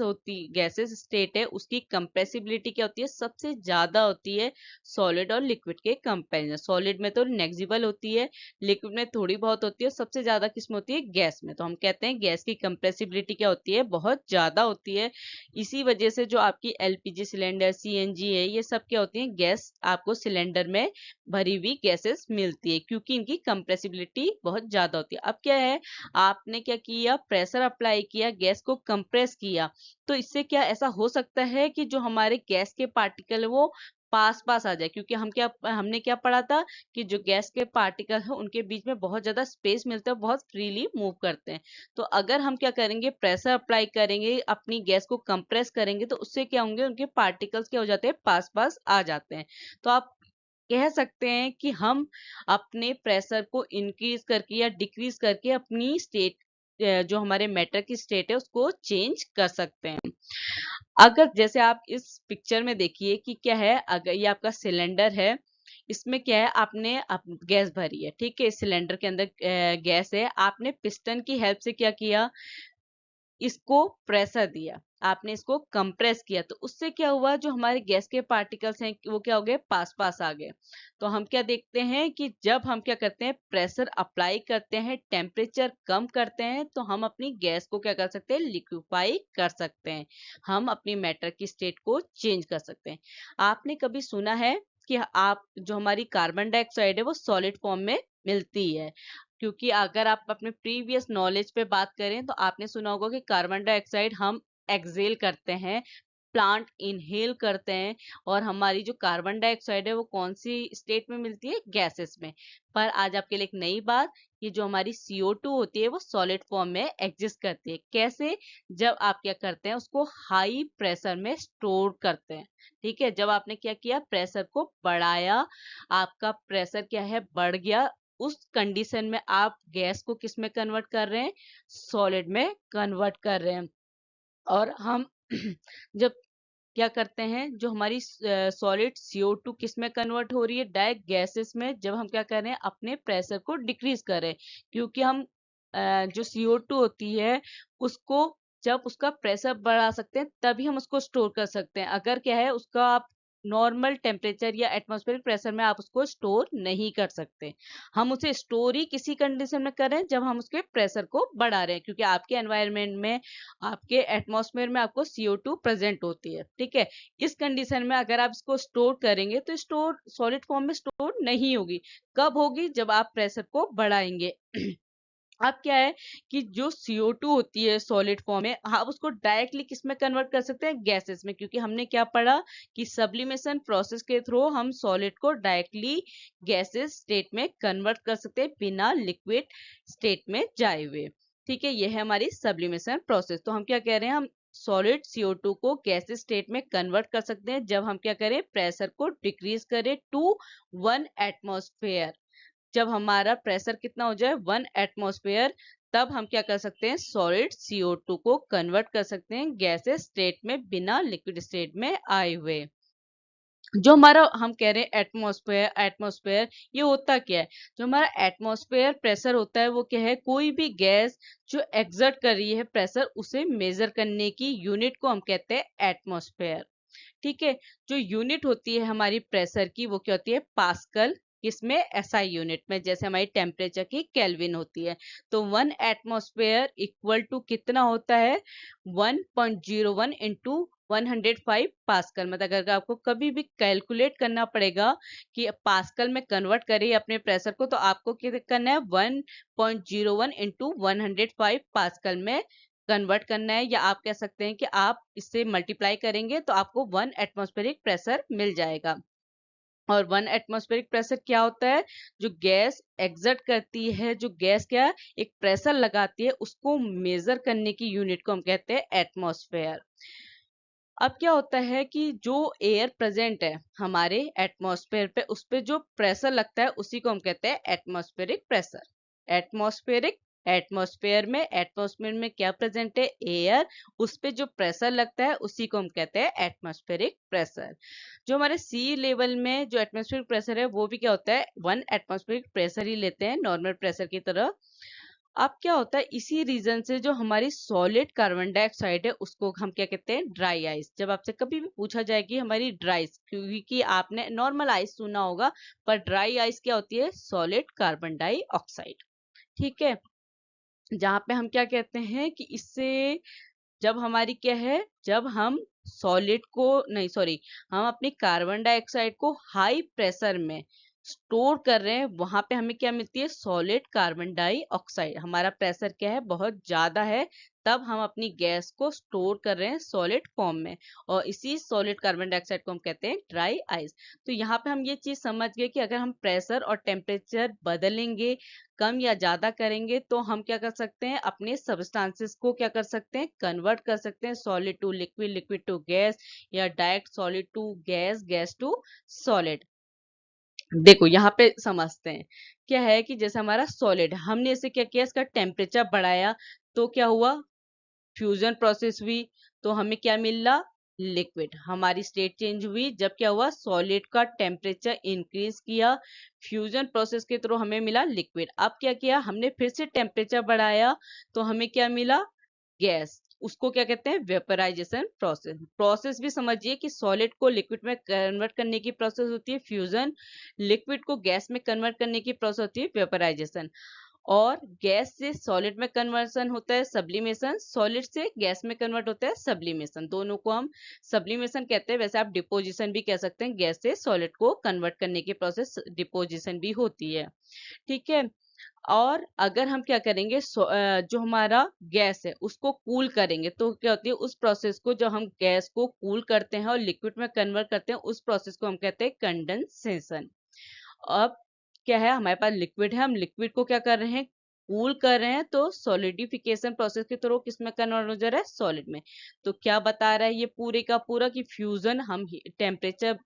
स्टेट है उसकी कंप्रेसिबिलिटी क्या होती है, सबसे ज्यादा होती है सॉलिड और लिक्विड के कंपेरिजन। सॉलिड में तो नेग्जिबल होती है, लिक्विड में थोड़ी बहुत होती है, सबसे ज्यादा किसमें होती है, गैस में। तो हम कहते हैं गैस की कंप्रेसिबिलिटी क्या होती है, बहुत ज्यादा होती है। होती है, इसी वजह से जो आपकी एलपीजी सिलेंडर, सीएनजी है, ये सब क्या होती है, गैस आपको सिलेंडर में भरी हुई गैसेस मिलती है, क्योंकि इनकी कंप्रेसिबिलिटी बहुत ज्यादा होती है। अब क्या है, आपने क्या किया, प्रेशर अप्लाई किया, गैस को कंप्रेस किया, तो इससे क्या ऐसा हो सकता है कि जो हमारे गैस के पार्टिकल है वो पास पास आ जाए, क्योंकि हमने क्या पढ़ा था कि जो गैस के पार्टिकल है उनके बीच में बहुत ज्यादा स्पेस मिलता है, बहुत फ्रीली मूव करते हैं। तो अगर हम क्या करेंगे, प्रेशर अप्लाई करेंगे, अपनी गैस को कंप्रेस करेंगे, तो उससे क्या होंगे, उनके पार्टिकल्स क्या हो जाते हैं, पास पास आ जाते हैं। तो आप कह सकते हैं कि हम अपने प्रेशर को इंक्रीज करके या डिक्रीज करके अपनी स्टेट, जो हमारे मैटर की स्टेट है, उसको चेंज कर सकते हैं। अगर जैसे आप इस पिक्चर में देखिए कि क्या है, अगर ये आपका सिलेंडर है, इसमें क्या है, आपने गैस भरी है, ठीक है, सिलेंडर के अंदर गैस है, आपने पिस्टन की हेल्प से क्या किया, इसको प्रेशर दिया, आपने इसको कंप्रेस किया, तो उससे क्या हुआ, जो हमारे गैस के पार्टिकल्स हैं वो क्या हो गए, पास पास आ गए। तो हम क्या देखते हैं कि जब हम क्या करते हैं, प्रेशर अप्लाई करते हैं, टेम्परेचर कम करते हैं, तो हम अपनी गैस को क्या कर सकते हैं, लिक्विफाई कर सकते हैं, हम अपनी मैटर की स्टेट को चेंज कर सकते हैं। आपने कभी सुना है कि आप जो हमारी कार्बन डाइऑक्साइड है वो सॉलिड फॉर्म में मिलती है, क्योंकि अगर आप अपने प्रीवियस नॉलेज पे बात करें तो आपने सुना होगा कि कार्बन डाइऑक्साइड हम एक्सेल करते हैं, प्लांट इनहेल करते हैं, और हमारी जो कार्बन डाइऑक्साइड है वो कौन सी स्टेट में मिलती है, गैसेस में। पर आज आपके लिए एक नई बात, कि जो हमारी CO2 होती है वो सॉलिड फॉर्म में एग्जिस्ट करती है। कैसे, जब आप क्या करते हैं, उसको हाई प्रेशर में स्टोर करते हैं। ठीक है, जब आपने क्या किया, प्रेशर को बढ़ाया, आपका प्रेशर क्या है, बढ़ गया, उस कंडीशन में आप गैस को किस में कन्वर्ट कर रहे हैं, सॉलिड में कन्वर्ट कर रहे हैं। और हम जब क्या करते हैं, जो हमारी सॉलिड CO2 किस में कन्वर्ट हो रही है, डायरेक्ट गैसेस में, जब हम क्या कर रहे हैं, अपने प्रेशर को डिक्रीज कर रहे हैं, क्योंकि हम जो CO2 होती है उसको, जब उसका प्रेशर बढ़ा सकते हैं तभी हम उसको स्टोर कर सकते हैं। अगर क्या है, उसका आप नॉर्मल टेम्परेचर या एटमॉस्फेरिक प्रेशर में आप उसको स्टोर नहीं कर सकते। हम उसे स्टोर ही किसी कंडीशन में कर रहे हैं जब हम उसके प्रेशर को बढ़ा रहे हैं, क्योंकि आपके एनवायरनमेंट में, आपके एटमॉस्फेयर में आपको CO2 प्रेजेंट होती है, ठीक है। इस कंडीशन में अगर आप इसको स्टोर करेंगे तो स्टोर सॉलिड फॉर्म में स्टोर नहीं होगी। कब होगी, जब आप प्रेशर को बढ़ाएंगे। अब क्या है कि जो CO2 होती है सॉलिड फॉर्म में, आप उसको डायरेक्टली किस में कन्वर्ट कर सकते हैं, गैसेस में, क्योंकि हमने क्या पढ़ा कि सब्लिमेशन प्रोसेस के थ्रू हम सॉलिड को डायरेक्टली गैसेस स्टेट में कन्वर्ट कर सकते हैं, बिना लिक्विड स्टेट में जाए हुए। ठीक है, यह है हमारी सब्लिमेशन प्रोसेस। तो हम क्या कह रहे हैं, हम सॉलिड CO2 को गैसेस स्टेट में कन्वर्ट कर सकते हैं जब हम क्या करें, प्रेशर को डिक्रीज करें टू 1 एटमॉस्फेयर। जब हमारा प्रेशर कितना हो जाए, 1 एटमॉस्फेयर, तब हम क्या कर सकते हैं, सॉलिड CO2 को कन्वर्ट कर सकते हैं गैसेस स्टेट में, बिना लिक्विड स्टेट में आए हुए। जो हमारा हम कह रहे हैं एटमॉस्फेयर, एटमॉस्फेयर ये होता क्या है, जो हमारा एटमॉस्फेयर प्रेशर होता है वो क्या है, कोई भी गैस जो एक्सर्ट कर रही है प्रेशर, उसे मेजर करने की यूनिट को हम कहते हैं एटमॉस्फेयर। ठीक है, जो यूनिट होती है हमारी प्रेशर की वो क्या होती है, पास्कल, किसमें, SI यूनिट में, जैसे हमारी टेम्परेचर की केल्विन होती है। तो 1 एटमॉस्फेयर इक्वल टू कितना होता है, 1.01 इंटू 105 पास्कल। मतलब अगर आपको कभी भी कैलकुलेट करना पड़ेगा कि पास्कल में कन्वर्ट करें अपने प्रेशर को, तो आपको क्या करना है, 1.01 इंटू 105 पास्कल में कन्वर्ट करना है, या आप कह सकते हैं कि आप इससे मल्टीप्लाई करेंगे तो आपको 1 एटमॉस्फेरिक प्रेशर मिल जाएगा। और 1 एटमॉस्फेरिक प्रेशर क्या होता है, जो गैस एक्सर्ट करती है, जो गैस क्या एक प्रेशर लगाती है, उसको मेजर करने की यूनिट को हम कहते हैं एटमॉस्फेयर। अब क्या होता है कि जो एयर प्रेजेंट है हमारे एटमॉस्फेयर पे, उस पे जो प्रेशर लगता है उसी को हम कहते हैं एटमॉस्फेरिक प्रेशर। एटमॉस्फेरिक, एटमॉस्फेयर में क्या प्रेजेंट है, एयर, उस पे जो प्रेशर लगता है उसी को हम कहते हैं एटमॉस्फेरिक प्रेशर। जो हमारे सी लेवल में जो एटमॉस्फेरिक प्रेशर है वो भी क्या होता है, 1 एटमॉस्फेरिक प्रेशर ही लेते हैं, नॉर्मल प्रेशर की तरह। अब क्या होता है, इसी रीजन से जो हमारी सॉलिड कार्बन डाइऑक्साइड है उसको हम क्या कहते हैं, ड्राई आइस। जब आपसे कभी भी पूछा जाए कि हमारी ड्राई, क्योंकि आपने नॉर्मल आइस सुना होगा, पर ड्राई आइस क्या होती है, सॉलिड कार्बन डाइऑक्साइड। ठीक है, जहाँ पे हम क्या कहते हैं कि इससे जब हमारी क्या है, जब हम सॉलिड को नहीं सॉरी हम अपनी कार्बन डाइऑक्साइड को हाई प्रेशर में स्टोर कर रहे हैं, वहां पे हमें क्या मिलती है, सॉलिड कार्बन डाइऑक्साइड। हमारा प्रेशर क्या है, बहुत ज्यादा है, तब हम अपनी गैस को स्टोर कर रहे हैं सॉलिड फॉर्म में, और इसी सॉलिड कार्बन डाइऑक्साइड को हम कहते हैं ड्राई आइस। तो यहाँ पे हम ये चीज समझ गए कि अगर हम प्रेशर और टेम्परेचर बदलेंगे, कम या ज्यादा करेंगे, तो हम क्या कर सकते हैं, अपने सब्सटेंसेस को क्या कर सकते हैं, कन्वर्ट कर सकते हैं, solid to liquid, liquid to gas, या direct solid to gas, gas to solid. देखो यहाँ पे समझते हैं, क्या है कि जैसे हमारा सॉलिड, हमने इसे क्या किया, इसका टेम्परेचर बढ़ाया, तो क्या हुआ, फ्यूजन प्रोसेस हुई, तो हमें क्या मिला, लिक्विड। हमारी स्टेट चेंज हुई जब क्या हुआ, सॉलिड का टेम्परेचर इंक्रीज किया, फ्यूजन प्रोसेस के थ्रू हमें मिला लिक्विड। अब क्या किया हमने, फिर से टेम्परेचर बढ़ाया, तो हमें क्या मिला, गैस। उसको क्या कहते हैं, वेपराइजेशन प्रोसेस। प्रोसेस भी समझिए कि सॉलिड को लिक्विड में कन्वर्ट करने की प्रोसेस होती है फ्यूजन, लिक्विड को गैस में कन्वर्ट करने की प्रोसेस होती है वेपराइजेशन, और गैस से सॉलिड में कन्वर्सन होता है सब्लिमेशन, सॉलिड से गैस में कन्वर्ट होता है सब्लिमेशन। दोनों को हम सब्लिमेशन कहते हैं। वैसे आप डिपोजिशन भी कह सकते हैं, गैस से सॉलिड को कन्वर्ट करने की प्रोसेस डिपोजिशन भी होती है, ठीक है। और अगर हम क्या करेंगे, जो हमारा गैस है उसको कूल करेंगे, तो क्या होती है, उस प्रोसेस को, जब हम गैस को कूल करते हैं और लिक्विड में कन्वर्ट करते हैं, उस प्रोसेस को हम कहते हैं कंडेंसेशन। अब क्या है, हमारे पास लिक्विड है, हम लिक्विड को क्या कर रहे हैं, कूल कर रहे हैं, तो सॉलिडिफिकेशन प्रोसेस के थ्रू किस में कन्वर्ट हो जा रहा है, सॉलिड में। तो क्या बता रहा है ये पूरे का पूरा, कि फ्यूजन, हम टेम्परेचर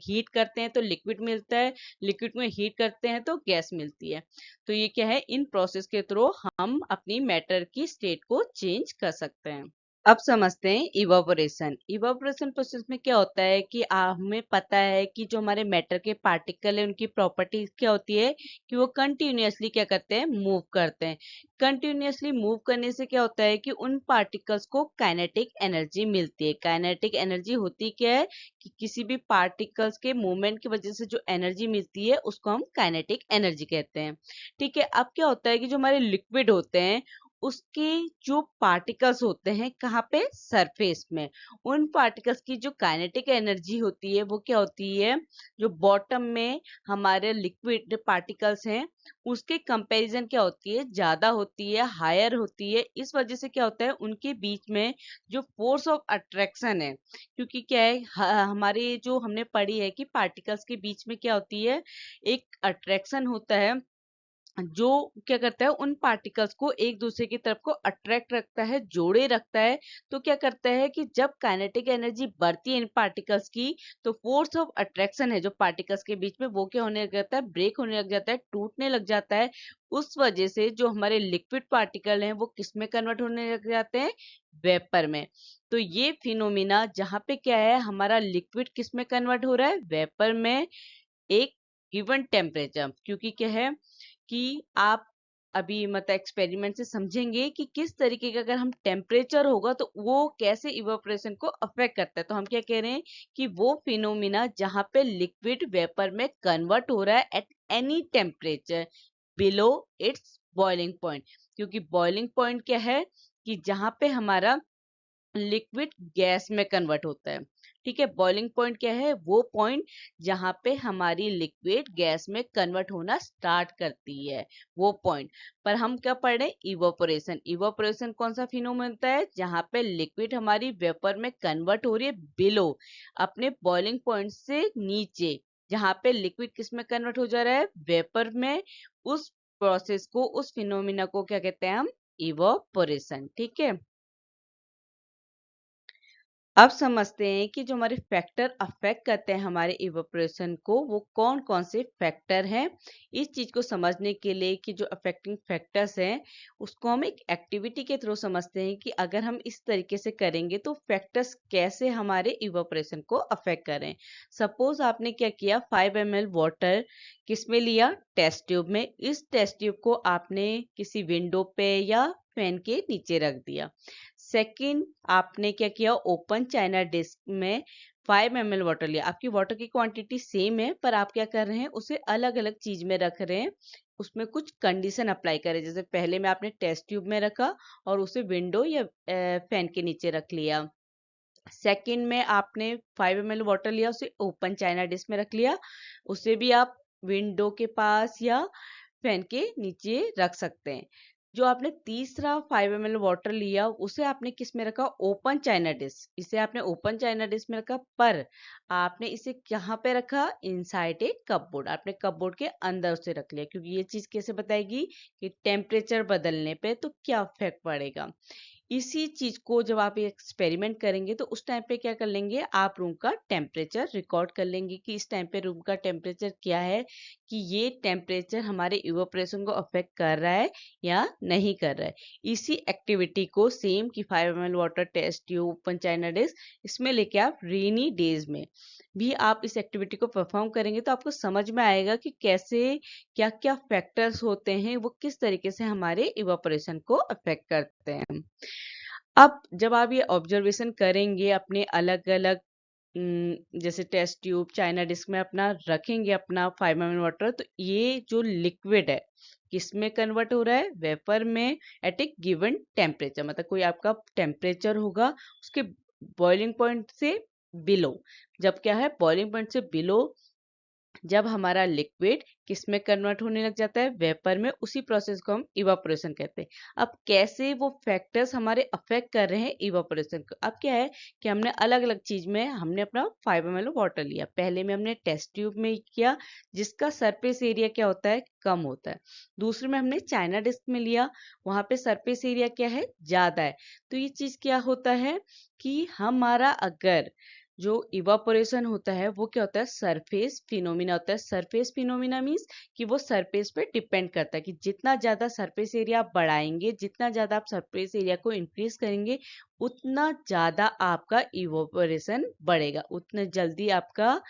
हीट करते हैं तो लिक्विड मिलता है, लिक्विड में हीट करते हैं तो गैस मिलती है। तो ये क्या है, इन प्रोसेस के थ्रू हम अपनी मैटर की स्टेट को चेंज कर सकते हैं। अब समझते हैं इवापोरेशन। इवापोरेशन प्रोसेस में क्या होता है कि हमें पता है कि जो हमारे मैटर के पार्टिकल है, उनकी प्रॉपर्टीज क्या होती है, कि वो कंटिन्यूअसली क्या करते हैं, मूव करते हैं। कंटिन्यूअसली मूव करने से क्या होता है कि उन पार्टिकल्स को काइनेटिक एनर्जी मिलती है। काइनेटिक एनर्जी होती क्या है, कि किसी भी पार्टिकल्स के मूवमेंट की वजह से जो एनर्जी मिलती है, उसको हम काइनेटिक एनर्जी कहते हैं, ठीक है। अब क्या होता है कि जो हमारे लिक्विड होते हैं, उसके जो पार्टिकल्स होते हैं कहाँ पे, सरफेस में, उन पार्टिकल्स की जो काइनेटिक एनर्जी होती है, वो क्या होती है, जो बॉटम में हमारे लिक्विड पार्टिकल्स हैं, उसके कंपैरिजन क्या होती है, ज्यादा होती है, हायर होती है। इस वजह से क्या होता है, उनके बीच में जो फोर्स ऑफ अट्रैक्शन है, क्योंकि क्या है, हमारे जो हमने पढ़ी है कि पार्टिकल्स के बीच में क्या होती है, एक अट्रैक्शन होता है, जो क्या करता है, उन पार्टिकल्स को एक दूसरे की तरफ को अट्रैक्ट रखता है, जोड़े रखता है। तो क्या करता है कि जब काइनेटिक एनर्जी बढ़ती है इन पार्टिकल्स की, तो फोर्स ऑफ अट्रैक्शन है जो पार्टिकल्स के बीच में, वो क्या होने लग जाता है, ब्रेक होने लग जाता है, टूटने लग जाता है। उस वजह से जो हमारे लिक्विड पार्टिकल हैं, वो किस में कन्वर्ट होने लग जाते हैं, वेपर में। तो ये फिनोमिना, जहाँ पे क्या है, हमारा लिक्विड किस में कन्वर्ट हो रहा है, वेपर में, एक गिवन टेम्परेचर। क्योंकि क्या है कि आप अभी मतलब एक्सपेरिमेंट से समझेंगे कि किस तरीके का अगर हम टेम्परेचर होगा तो वो कैसे इवापोरेशन को अफेक्ट करता है। तो हम क्या कह रहे हैं कि वो फिनोमिना जहाँ पे लिक्विड वेपर में कन्वर्ट हो रहा है at any temperature below it's boiling point. क्योंकि बॉइलिंग पॉइंट क्या है, कि जहाँ पे हमारा लिक्विड गैस में कन्वर्ट होता है, ठीक है। बॉइलिंग पॉइंट क्या है, वो पॉइंट जहां पे हमारी लिक्विड गैस में कन्वर्ट होना स्टार्ट करती है, वो पॉइंट। पर हम क्या पढ़ रहे हैं, इवापोरेशन। इवापोरेशन कौन सा फिनोमेना होता है, जहां पे लिक्विड हमारी वेपर में कन्वर्ट हो रही है बिलो, अपने बॉइलिंग पॉइंट से नीचे, जहां पे लिक्विड किस में कन्वर्ट हो जा रहा है, वेपर में। उस प्रोसेस को, उस फिनोमिना को क्या कहते हैं हम, इवापोरेशन, ठीक है। अब समझते हैं कि जो हमारे फैक्टर अफेक्ट करते हैं हमारे इवेपोरेशन को, वो कौन कौन से फैक्टर हैं। इस चीज को समझने के लिए कि जो अफेक्टिंग फैक्टर्स हैं, उसको हम एक एक्टिविटी के थ्रू समझते हैं कि अगर हम इस तरीके से करेंगे तो फैक्टर्स कैसे हमारे इवेपोरेशन को अफेक्ट करें। सपोज आपने क्या किया, 5 ml वाटर किस में लिया, टेस्ट ट्यूब में। इस टेस्ट ट्यूब को आपने किसी विंडो पे या फैन के नीचे रख दिया। सेकंड, आपने क्या किया, ओपन चाइना डिस्क में 5 ml वाटर लिया। आपकी वाटर की क्वांटिटी सेम है, पर आप क्या कर रहे हैं, उसे अलग अलग चीज में रख रहे हैं। उसमें कुछ कंडीशन अप्लाई करें। जैसे पहले में आपने टेस्ट ट्यूब में रखा और उसे विंडो या फैन के नीचे रख लिया। सेकंड में आपने 5 ml वाटर लिया, उसे ओपन चाइना डिश में रख लिया, उसे भी आप विंडो के पास या फैन के नीचे रख सकते हैं। जो आपने तीसरा 5 ml वाटर लिया, उसे आपने किस में रखा? Open china dish. इसे आपने ओपन चाइना डिश में रखा, पर आपने इसे कहाँ पे रखा? Inside a cupboard. आपने कपबोर्ड के अंदर उसे रख लिया, क्योंकि ये चीज कैसे बताएगी कि टेम्परेचर बदलने पे तो क्या इफेक्ट पड़ेगा। इसी चीज को जब आप एक्सपेरिमेंट करेंगे तो उस टाइम पे क्या कर लेंगे, आप रूम का टेम्परेचर रिकॉर्ड कर लेंगे कि इस टाइम पे रूम का टेम्परेचर क्या है, कि ये टेम्परेचर हमारे इवेपोरेशन को अफेक्ट कर रहा है या नहीं कर रहा है। इसी एक्टिविटी को सेम कि 5 ml water test tube, open china dish, इसमें लेके आप रेनी डेज में भी आप इस एक्टिविटी को परफॉर्म करेंगे तो आपको समझ में आएगा कि कैसे, क्या क्या फैक्टर्स होते हैं, वो किस तरीके से हमारे इवेपोरेशन को अफेक्ट करते हैं। अब जब आप ये ऑब्जर्वेशन करेंगे अपने अलग अलग, जैसे टेस्ट ट्यूब, चाइना डिस्क में अपना रखेंगे अपना 5 ml वाटर, तो ये जो लिक्विड है किस में कन्वर्ट हो रहा है? वेपर में, एट ए गिवन टेम्परेचर। मतलब कोई आपका टेम्परेचर होगा, उसके बॉइलिंग पॉइंट से बिलो। जब क्या है, बॉइलिंग पॉइंट से बिलो जब हमारा लिक्विड किस में कन्वर्ट होने लग जाता है? वेपर में। उसी प्रोसेस को हम इवापोरेशन कहते हैं। अब कैसे वो फैक्टर्स हमारे अफेक्ट कर रहे हैं इवापोरेशन को? अब क्या है कि हमने अलग अलग चीज में हमने अपना 5 ml वाटर लिया। पहले में हमने टेस्ट ट्यूब में किया, जिसका सरफेस एरिया क्या होता है? कम होता है। दूसरे में हमने चाइना डिस्क में लिया, वहां पे सरफेस एरिया क्या है? ज्यादा है। तो ये चीज क्या होता है कि हमारा अगर जो इवापोरेशन होता है वो क्या होता है? सरफेस फिनोमिना होता है। सरफेस फिनोमिना मीन्स कि वो सरफेस पे डिपेंड करता है कि जितना ज्यादा सरफेस एरिया आप बढ़ाएंगे, जितना ज्यादा आप सरफेस एरिया को इंक्रीज करेंगे, उतना ज्यादा आपका इवापोरेशन बढ़ेगा, उतना जल्दी आपका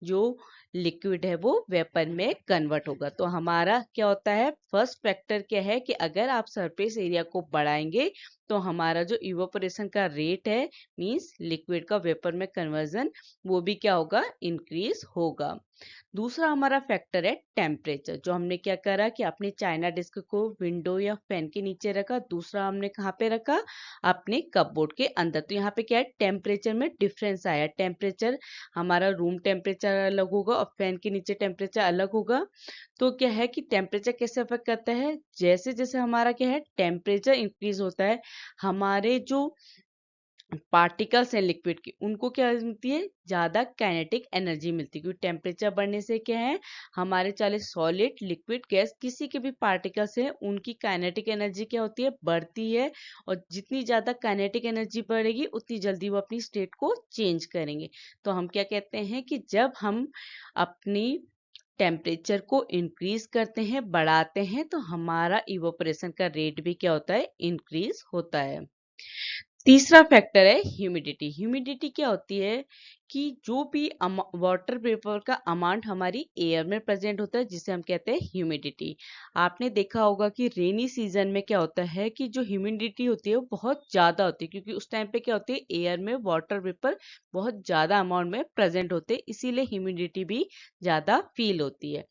जो लिक्विड है वो वेपर में कन्वर्ट होगा। तो हमारा क्या होता है? फर्स्ट फैक्टर क्या है कि अगर आप सरफेस एरिया को बढ़ाएंगे तो हमारा जो इवापोरेशन का रेट है, मींस लिक्विड का वेपर में कन्वर्जन, वो भी क्या होगा? इंक्रीज होगा। दूसरा हमारा फैक्टर है टेम्परेचर। जो हमने क्या करा कि अपने चाइना डिस्क को विंडो या फैन के नीचे रखा, दूसरा हमने कहाँ पे रखा? अपने कपबोर्ड के अंदर। तो यहाँ पे क्या है? टेम्परेचर में डिफरेंस आया। टेम्परेचर हमारा रूम टेम्परेचर अलग होगा और फैन के नीचे टेम्परेचर अलग होगा। तो क्या है कि टेम्परेचर कैसे अफेक्ट करता है? जैसे जैसे हमारा क्या है, टेम्परेचर इंक्रीज होता है, हमारे जो पार्टिकल्स हैं लिक्विड की, उनको क्या मिलती है? ज्यादा काइनेटिक एनर्जी मिलती है। क्योंकि टेम्परेचर बढ़ने से क्या है, हमारे चाहे सॉलिड, लिक्विड, गैस, किसी के भी पार्टिकल्स हैं, उनकी काइनेटिक एनर्जी क्या होती है? बढ़ती है। और जितनी ज्यादा काइनेटिक एनर्जी बढ़ेगी, उतनी जल्दी वो अपनी स्टेट को चेंज करेंगे। तो हम क्या कहते हैं कि जब हम अपनी टेम्परेचर को इंक्रीज करते हैं, बढ़ाते हैं, तो हमारा इवोपरेशन का रेट भी क्या होता है? इंक्रीज होता है। तीसरा फैक्टर है ह्यूमिडिटी। ह्यूमिडिटी क्या होती है कि जो भी वाटर वेपर का अमाउंट हमारी एयर में प्रेजेंट होता है, जिसे हम कहते हैं ह्यूमिडिटी। आपने देखा होगा कि रेनी सीजन में क्या होता है कि जो ह्यूमिडिटी होती है वो बहुत ज्यादा होती है, क्योंकि उस टाइम पे क्या होती है, एयर में वाटर वेपर बहुत ज्यादा अमाउंट में प्रेजेंट होते हैं, इसीलिए ह्यूमिडिटी भी ज्यादा फील होती है।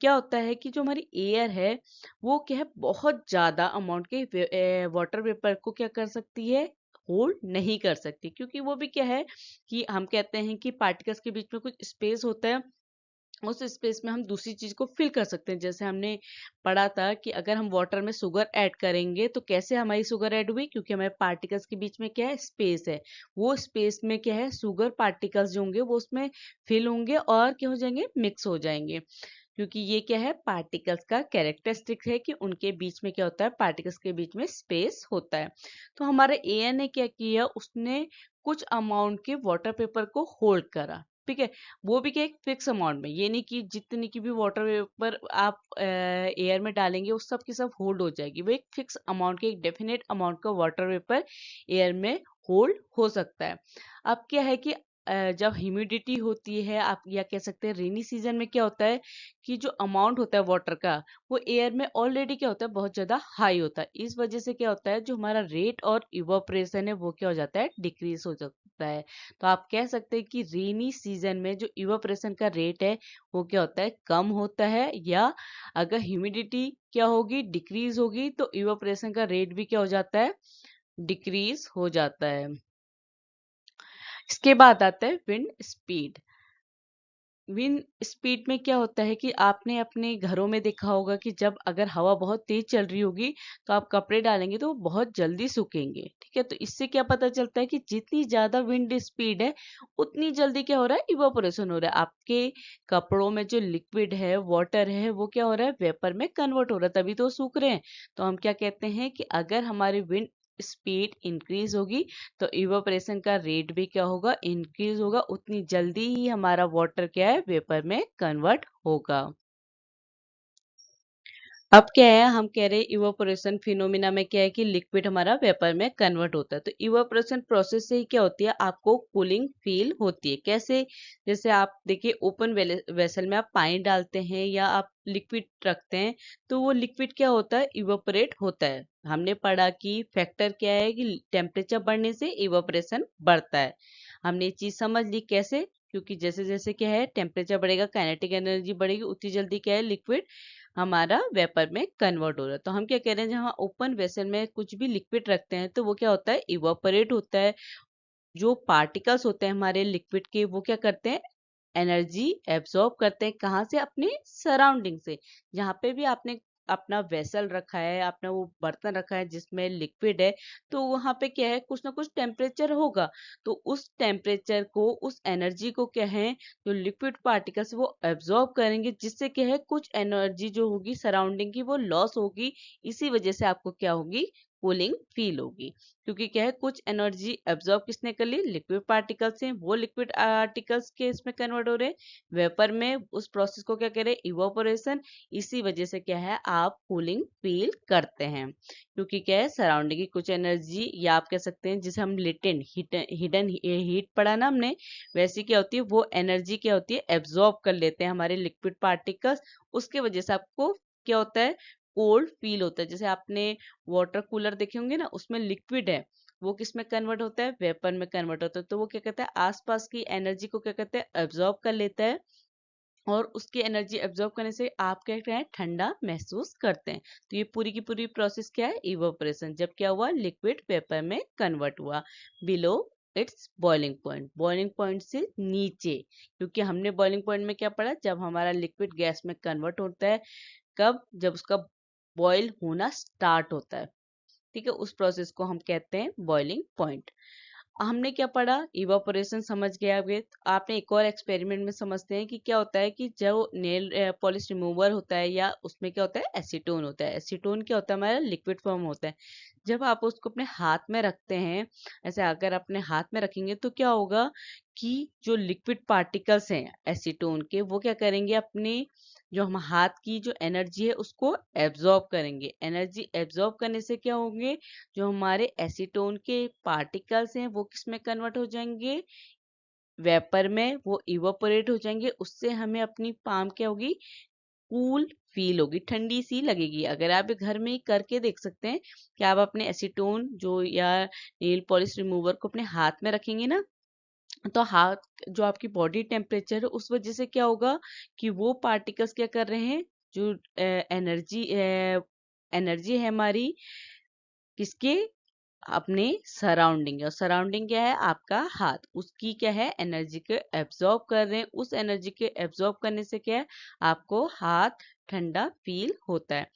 क्या होता है कि जो हमारी एयर है वो क्या है, बहुत ज्यादा अमाउंट के वाटर वेपर को क्या कर सकती है? होल्ड नहीं कर सकती, क्योंकि वो भी क्या है कि हम कहते हैं कि पार्टिकल्स के बीच में कुछ स्पेस होता है, उस स्पेस में हम दूसरी चीज को फिल कर सकते हैं। जैसे हमने पढ़ा था कि अगर हम वाटर में शुगर ऐड करेंगे तो कैसे हमारी शुगर ऐड हुई? क्योंकि हमारे पार्टिकल्स के बीच में क्या है? स्पेस है। वो स्पेस में क्या है? शुगर पार्टिकल्स जो होंगे वो उसमें फिल होंगे और क्या हो जाएंगे? मिक्स हो जाएंगे। क्योंकि ये क्या है? पार्टिकल्स का कैरेक्टरिस्टिक है कि उनके बीच में क्या होता है? पार्टिकल्स के बीच में स्पेस होता है। तो हमारे एयर ने क्या किया? उसने कुछ अमाउंट के वाटर पेपर को होल्ड करा, ठीक है। वो भी क्या, एक फिक्स अमाउंट में। ये नहीं कि जितनी की भी वाटर वेपर आप एयर में डालेंगे वो सब की सब होल्ड हो जाएगी। वो एक फिक्स अमाउंट के, एक डेफिनेट अमाउंट का वाटर वेपर एयर में होल्ड हो सकता है। अब क्या है कि जब ह्यूमिडिटी होती है, आप या कह सकते हैं रेनी सीजन में क्या होता है कि जो अमाउंट होता है वाटर का, वो एयर में ऑलरेडी क्या होता है, बहुत ज़्यादा हाई होता है। इस वजह से क्या होता है, जो हमारा रेट और इवापोरेशन है वो क्या हो जाता है, डिक्रीज हो जाता है। तो आप कह सकते हैं कि रेनी सीजन में जो इवापोरेशन का रेट है वो क्या होता है, कम होता है। या अगर ह्यूमिडिटी क्या होगी, डिक्रीज होगी, तो इवापोरेशन का रेट भी क्या हो जाता है, डिक्रीज हो जाता है। इसके बाद आता है विंड स्पीड। विंड स्पीड में क्या होता है कि आपने अपने घरों में देखा होगा कि जब अगर हवा बहुत तेज चल रही होगी तो आप कपड़े डालेंगे तो वो बहुत जल्दी सूखेंगे। ठीक है, तो इससे क्या पता चलता है कि जितनी ज्यादा विंड स्पीड है उतनी जल्दी क्या हो रहा है, इवापोरेशन हो रहा है। आपके कपड़ों में जो लिक्विड है, वाटर है, वो क्या हो रहा है, वेपर में कन्वर्ट हो रहा है, तभी तो वो सूख रहे हैं। तो हम क्या कहते हैं कि अगर हमारी विंड स्पीड इंक्रीज होगी तो इवापोरेशन का रेट भी क्या होगा, इंक्रीज होगा। उतनी जल्दी ही हमारा वाटर क्या है, वेपर में कन्वर्ट होगा। अब क्या है, हम कह रहे हैं इवापोरेशन फिनोमिना में क्या है कि लिक्विड हमारा वेपर में कन्वर्ट होता है। तो इवापोरेशन प्रोसेस से ही क्या होती है, आपको कूलिंग फील होती है। कैसे, जैसे आप देखिए ओपन वेसल में आप पानी डालते हैं या आप लिक्विड रखते हैं तो वो लिक्विड क्या होता है, इवापोरेट होता है। हमने पढ़ा कि फैक्टर क्या है कि टेम्परेचर बढ़ने से इवापोरेशन बढ़ता है। हमने ये चीज समझ ली कैसे, क्योंकि जैसे जैसे क्या है टेम्परेचर बढ़ेगा, काइनेटिक एनर्जी बढ़ेगी, उतनी जल्दी क्या है, लिक्विड हमारा वेपर में कन्वर्ट हो रहा है। तो हम क्या कह रहे हैं, जहाँ ओपन वेसल में कुछ भी लिक्विड रखते हैं तो वो क्या होता है, इवापोरेट होता है। जो पार्टिकल्स होते हैं हमारे लिक्विड के, वो क्या करते हैं, एनर्जी एब्जॉर्ब करते हैं। कहाँ से, अपने सराउंडिंग से। जहाँ पे भी आपने अपना वेसल रखा है, अपना वो बर्तन रखा है जिसमें लिक्विड है, तो वहां पे क्या है, कुछ ना कुछ टेम्परेचर होगा। तो उस टेम्परेचर को, उस एनर्जी को क्या है, जो लिक्विड पार्टिकल्स वो एब्जॉर्ब करेंगे, जिससे क्या है कुछ एनर्जी जो होगी सराउंडिंग की वो लॉस होगी। इसी वजह से आपको क्या होगी, कूलिंग फील होगी। क्योंकि क्या है, कुछ एनर्जी एब्जॉर्ब किसने कर ली, लिक्विड पार्टिकल्स से, वो लिक्विड पार्टिकल्स के इसमें कन्वर्ट हो रहे हैं वेपर में। उस प्रोसेस को क्या कह रहे हैं, इवापोरेशन। इसी वजह से क्या है, आप कूलिंग फील करते हैं। क्योंकि क्या है, सराउंडिंग की कुछ एनर्जी, या आप कह सकते हैं जिसे हम लेटेंट हिडन हीट पढ़ा ना हमने, वैसी क्या होती है, वो एनर्जी क्या होती है, एब्जॉर्ब कर लेते हैं हमारे लिक्विड पार्टिकल्स। उसके वजह से आपको क्या होता है, कोल्ड फील होता है। जैसे आपने वाटर कूलर देखे होंगे ना, उसमें लिक्विड है, वो किस में कन्वर्ट होता है, वेपर में कन्वर्ट होता है। तो वो क्या कहता है, आसपास की एनर्जी को क्या कहते हैं, एब्जॉर्ब कर लेता है। और उसकी एनर्जी एब्जॉर्ब करने से आप क्या कहते हैं, ठंडा महसूस करते हैं। तो ये पूरी की पूरी प्रोसेस क्या है, इवापोरेशन। जब क्या हुआ, लिक्विड वेपर में कन्वर्ट हुआ below it's boiling point, boiling point से नीचे। क्योंकि हमने बॉइलिंग पॉइंट में क्या पढ़ा, जब हमारा लिक्विड गैस में कन्वर्ट होता है, कब, जब उसका बॉयल होना स्टार्ट होता है। ठीक है, उस प्रोसेस को हम कहते हैं बॉइलिंग पॉइंट। हमने क्या पढ़ा, इवापोरेशन समझ गया। अभी आपने एक और एक्सपेरिमेंट में समझते हैं कि क्या होता है कि जो नेल पॉलिश रिमूवर होता है, या उसमें क्या होता है, एसीटोन होता है। एसीटोन क्या होता है, हमारा लिक्विड फॉर्म होता है। जब आप उसको अपने हाथ में रखते हैं, ऐसे अगर अपने हाथ में रखेंगे तो क्या होगा कि जो लिक्विड पार्टिकल्स हैं एसीटोन के, वो क्या करेंगे, अपने जो हम हाथ की जो एनर्जी है उसको एब्जॉर्ब करेंगे। एनर्जी एब्जॉर्ब करने से क्या होंगे, जो हमारे एसीटोन के पार्टिकल्स हैं वो किस में कन्वर्ट हो जाएंगे, वेपर में, वो इवापोरेट हो जाएंगे। उससे हमें अपनी पाम क्या होगी, कूल फील होगी, ठंडी सी लगेगी। अगर आप घर में ही करके देख सकते हैं कि आप अपने एसीटोन जो या नेल पॉलिश रिमूवर को अपने हाथ में रखेंगे ना, तो हाथ, जो आपकी बॉडी टेम्परेचर है उस वजह से क्या होगा कि वो पार्टिकल्स क्या कर रहे हैं, जो एनर्जी एनर्जी है हमारी किसके, अपने सराउंडिंग। और सराउंडिंग क्या है, आपका हाथ, उसकी क्या है, एनर्जी को एब्जॉर्ब कर रहे हैं। उस एनर्जी के एब्जॉर्ब करने से क्या है, आपको हाथ ठंडा फील होता है।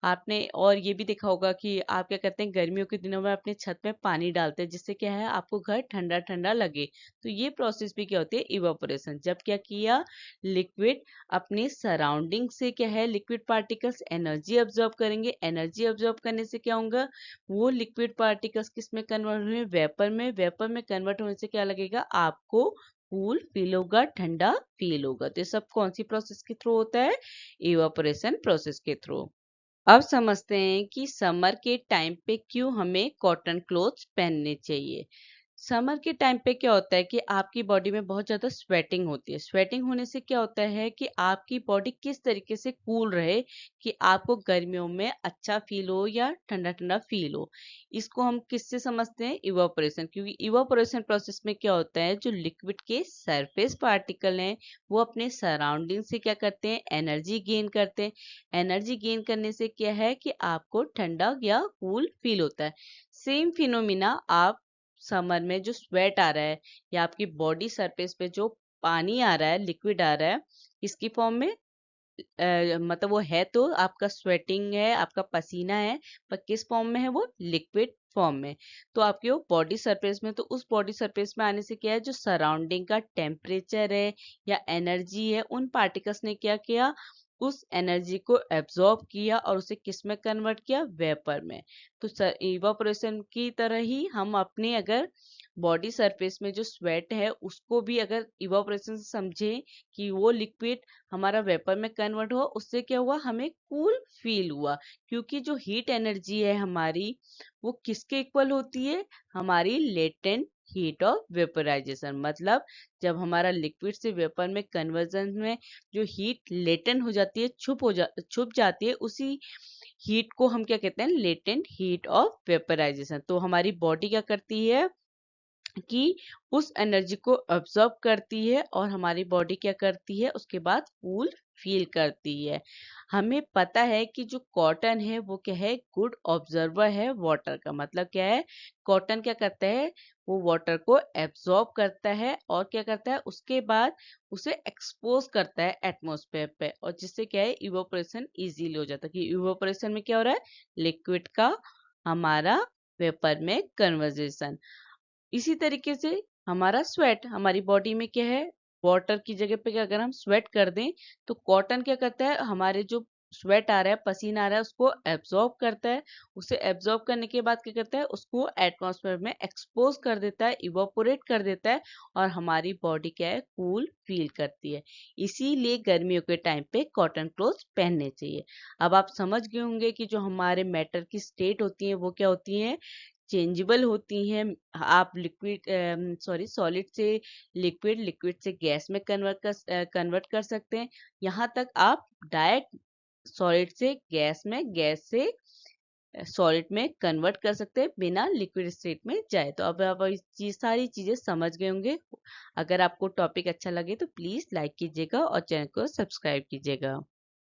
आपने और ये भी देखा होगा कि आप क्या करते हैं, गर्मियों के दिनों में अपने छत में पानी डालते हैं, जिससे क्या है, आपको घर ठंडा ठंडा लगे। तो ये प्रोसेस भी क्या होती है, इवापोरेशन। जब क्या किया, लिक्विड अपने सराउंडिंग से क्या है, लिक्विड पार्टिकल्स एनर्जी अब्जॉर्ब करेंगे। एनर्जी अब्जॉर्ब करने से क्या होगा, वो लिक्विड पार्टिकल्स किस में कन्वर्ट हुए, वेपर में। वेपर में कन्वर्ट होने से क्या लगेगा, आपको कूल फील होगा, ठंडा फील होगा। तो ये सब कौन सी प्रोसेस के थ्रू होता है, इवापोरेशन प्रोसेस के थ्रू। अब समझते हैं कि समर के टाइम पे क्यों हमें कॉटन क्लोथ्स पहनने चाहिए। समर के टाइम पे क्या होता है कि आपकी बॉडी में बहुत ज़्यादा स्वेटिंग होती है। स्वेटिंग होने से क्या होता है कि आपकी बॉडी किस तरीके से कूल रहे कि आपको गर्मियों में अच्छा फ़ील हो या ठंडा-ठंडा फ़ील हो। इसको हम किससे समझते हैं? इवापोरेशन, क्योंकि इवापोरेशन प्रोसेस में क्या होता है, जो लिक्विड के सरफेस पार्टिकल हैं, वो अपने सराउंडिंग से क्या करते हैं? एनर्जी गेन करते हैं। एनर्जी गेन करने से क्या है कि आपको ठंडा या कूल फ़ील होता है। सेम फिनोमिना आप समर में जो स्वेट आ रहा है या आपकी बॉडी सरफेस पे जो पानी आ रहा है, लिक्विड आ रहा है, इसकी फॉर्म में मतलब वो है तो आपका स्वेटिंग है, आपका पसीना है, पर किस फॉर्म में है? वो लिक्विड फॉर्म में। तो आपकी वो बॉडी सरफेस में, तो उस बॉडी सरफेस में आने से क्या है, जो सराउंडिंग का टेम्परेचर है या एनर्जी है, उन पार्टिकल्स ने क्या किया, उस एनर्जी को एब्जॉर्ब किया और उसे किस में कन्वर्ट किया? वेपर में। तो इवापोरेशन की तरह ही हम अपने अगर बॉडी सरफेस में जो स्वेट है उसको भी अगर इवापोरेशन से समझें कि वो लिक्विड हमारा वेपर में कन्वर्ट हुआ, उससे क्या हुआ? हमें कूल फील हुआ, क्योंकि जो हीट एनर्जी है हमारी, वो किसके इक्वल होती है? हमारी लेटेंट हीट ऑफ वेपराइजेशन। मतलब जब हमारा लिक्विड से वेपर में कन्वर्जन में जो हीट लेटेंट हो जाती है, छुप जाती है, उसी हीट को हम क्या कहते हैं? Latent heat of vaporization. तो हमारी बॉडी क्या करती है कि उस एनर्जी को अब्जॉर्ब करती है और हमारी बॉडी क्या करती है? उसके बाद कूल फील करती है। हमें पता है कि जो कॉटन है वो क्या है? गुड ऑब्जर्वर है वाटर का। मतलब क्या है? कॉटन क्या करता है? वो वाटर को एब्जॉर्ब करता है और क्या करता है? उसके बाद उसे एक्सपोज करता है एटमॉस्फेयर पे, और जिससे क्या है? इवोपरेशन इजीली हो जाता है। कि इवोपरेशन में क्या हो रहा है? लिक्विड का हमारा वेपर में कन्वर्जेशन। इसी तरीके से हमारा स्वेट, हमारी बॉडी में क्या है? वाटर की जगह पे अगर हम स्वेट कर दें, तो कॉटन क्या करता है? हमारे जो स्वेट आ रहा है, पसीना आ रहा है, उसको एब्जॉर्ब करता है। उसे एब्जॉर्ब करने के बाद क्या करता है? उसको एटमॉस्फेयर में एक्सपोज कर देता है, इवापोरेट कर देता है, और हमारी बॉडी क्या है? कूल फील करती है। इसीलिए गर्मियों के टाइम पे कॉटन क्लोथ पहनने चाहिए। अब आप समझ गए होंगे कि जो हमारे मैटर की स्टेट होती है वो क्या होती है? चेंजेबल होती हैं। आप सॉलिड से लिक्विड, लिक्विड से गैस में कन्वर्ट कर सकते हैं। यहाँ तक आप डायरेक्ट सॉलिड से गैस में, गैस से सॉलिड में कन्वर्ट कर सकते हैं बिना लिक्विड स्टेट में जाए। तो अब आप सारी चीजें समझ गए होंगे। अगर आपको टॉपिक अच्छा लगे तो प्लीज लाइक कीजिएगा और चैनल को सब्सक्राइब कीजिएगा।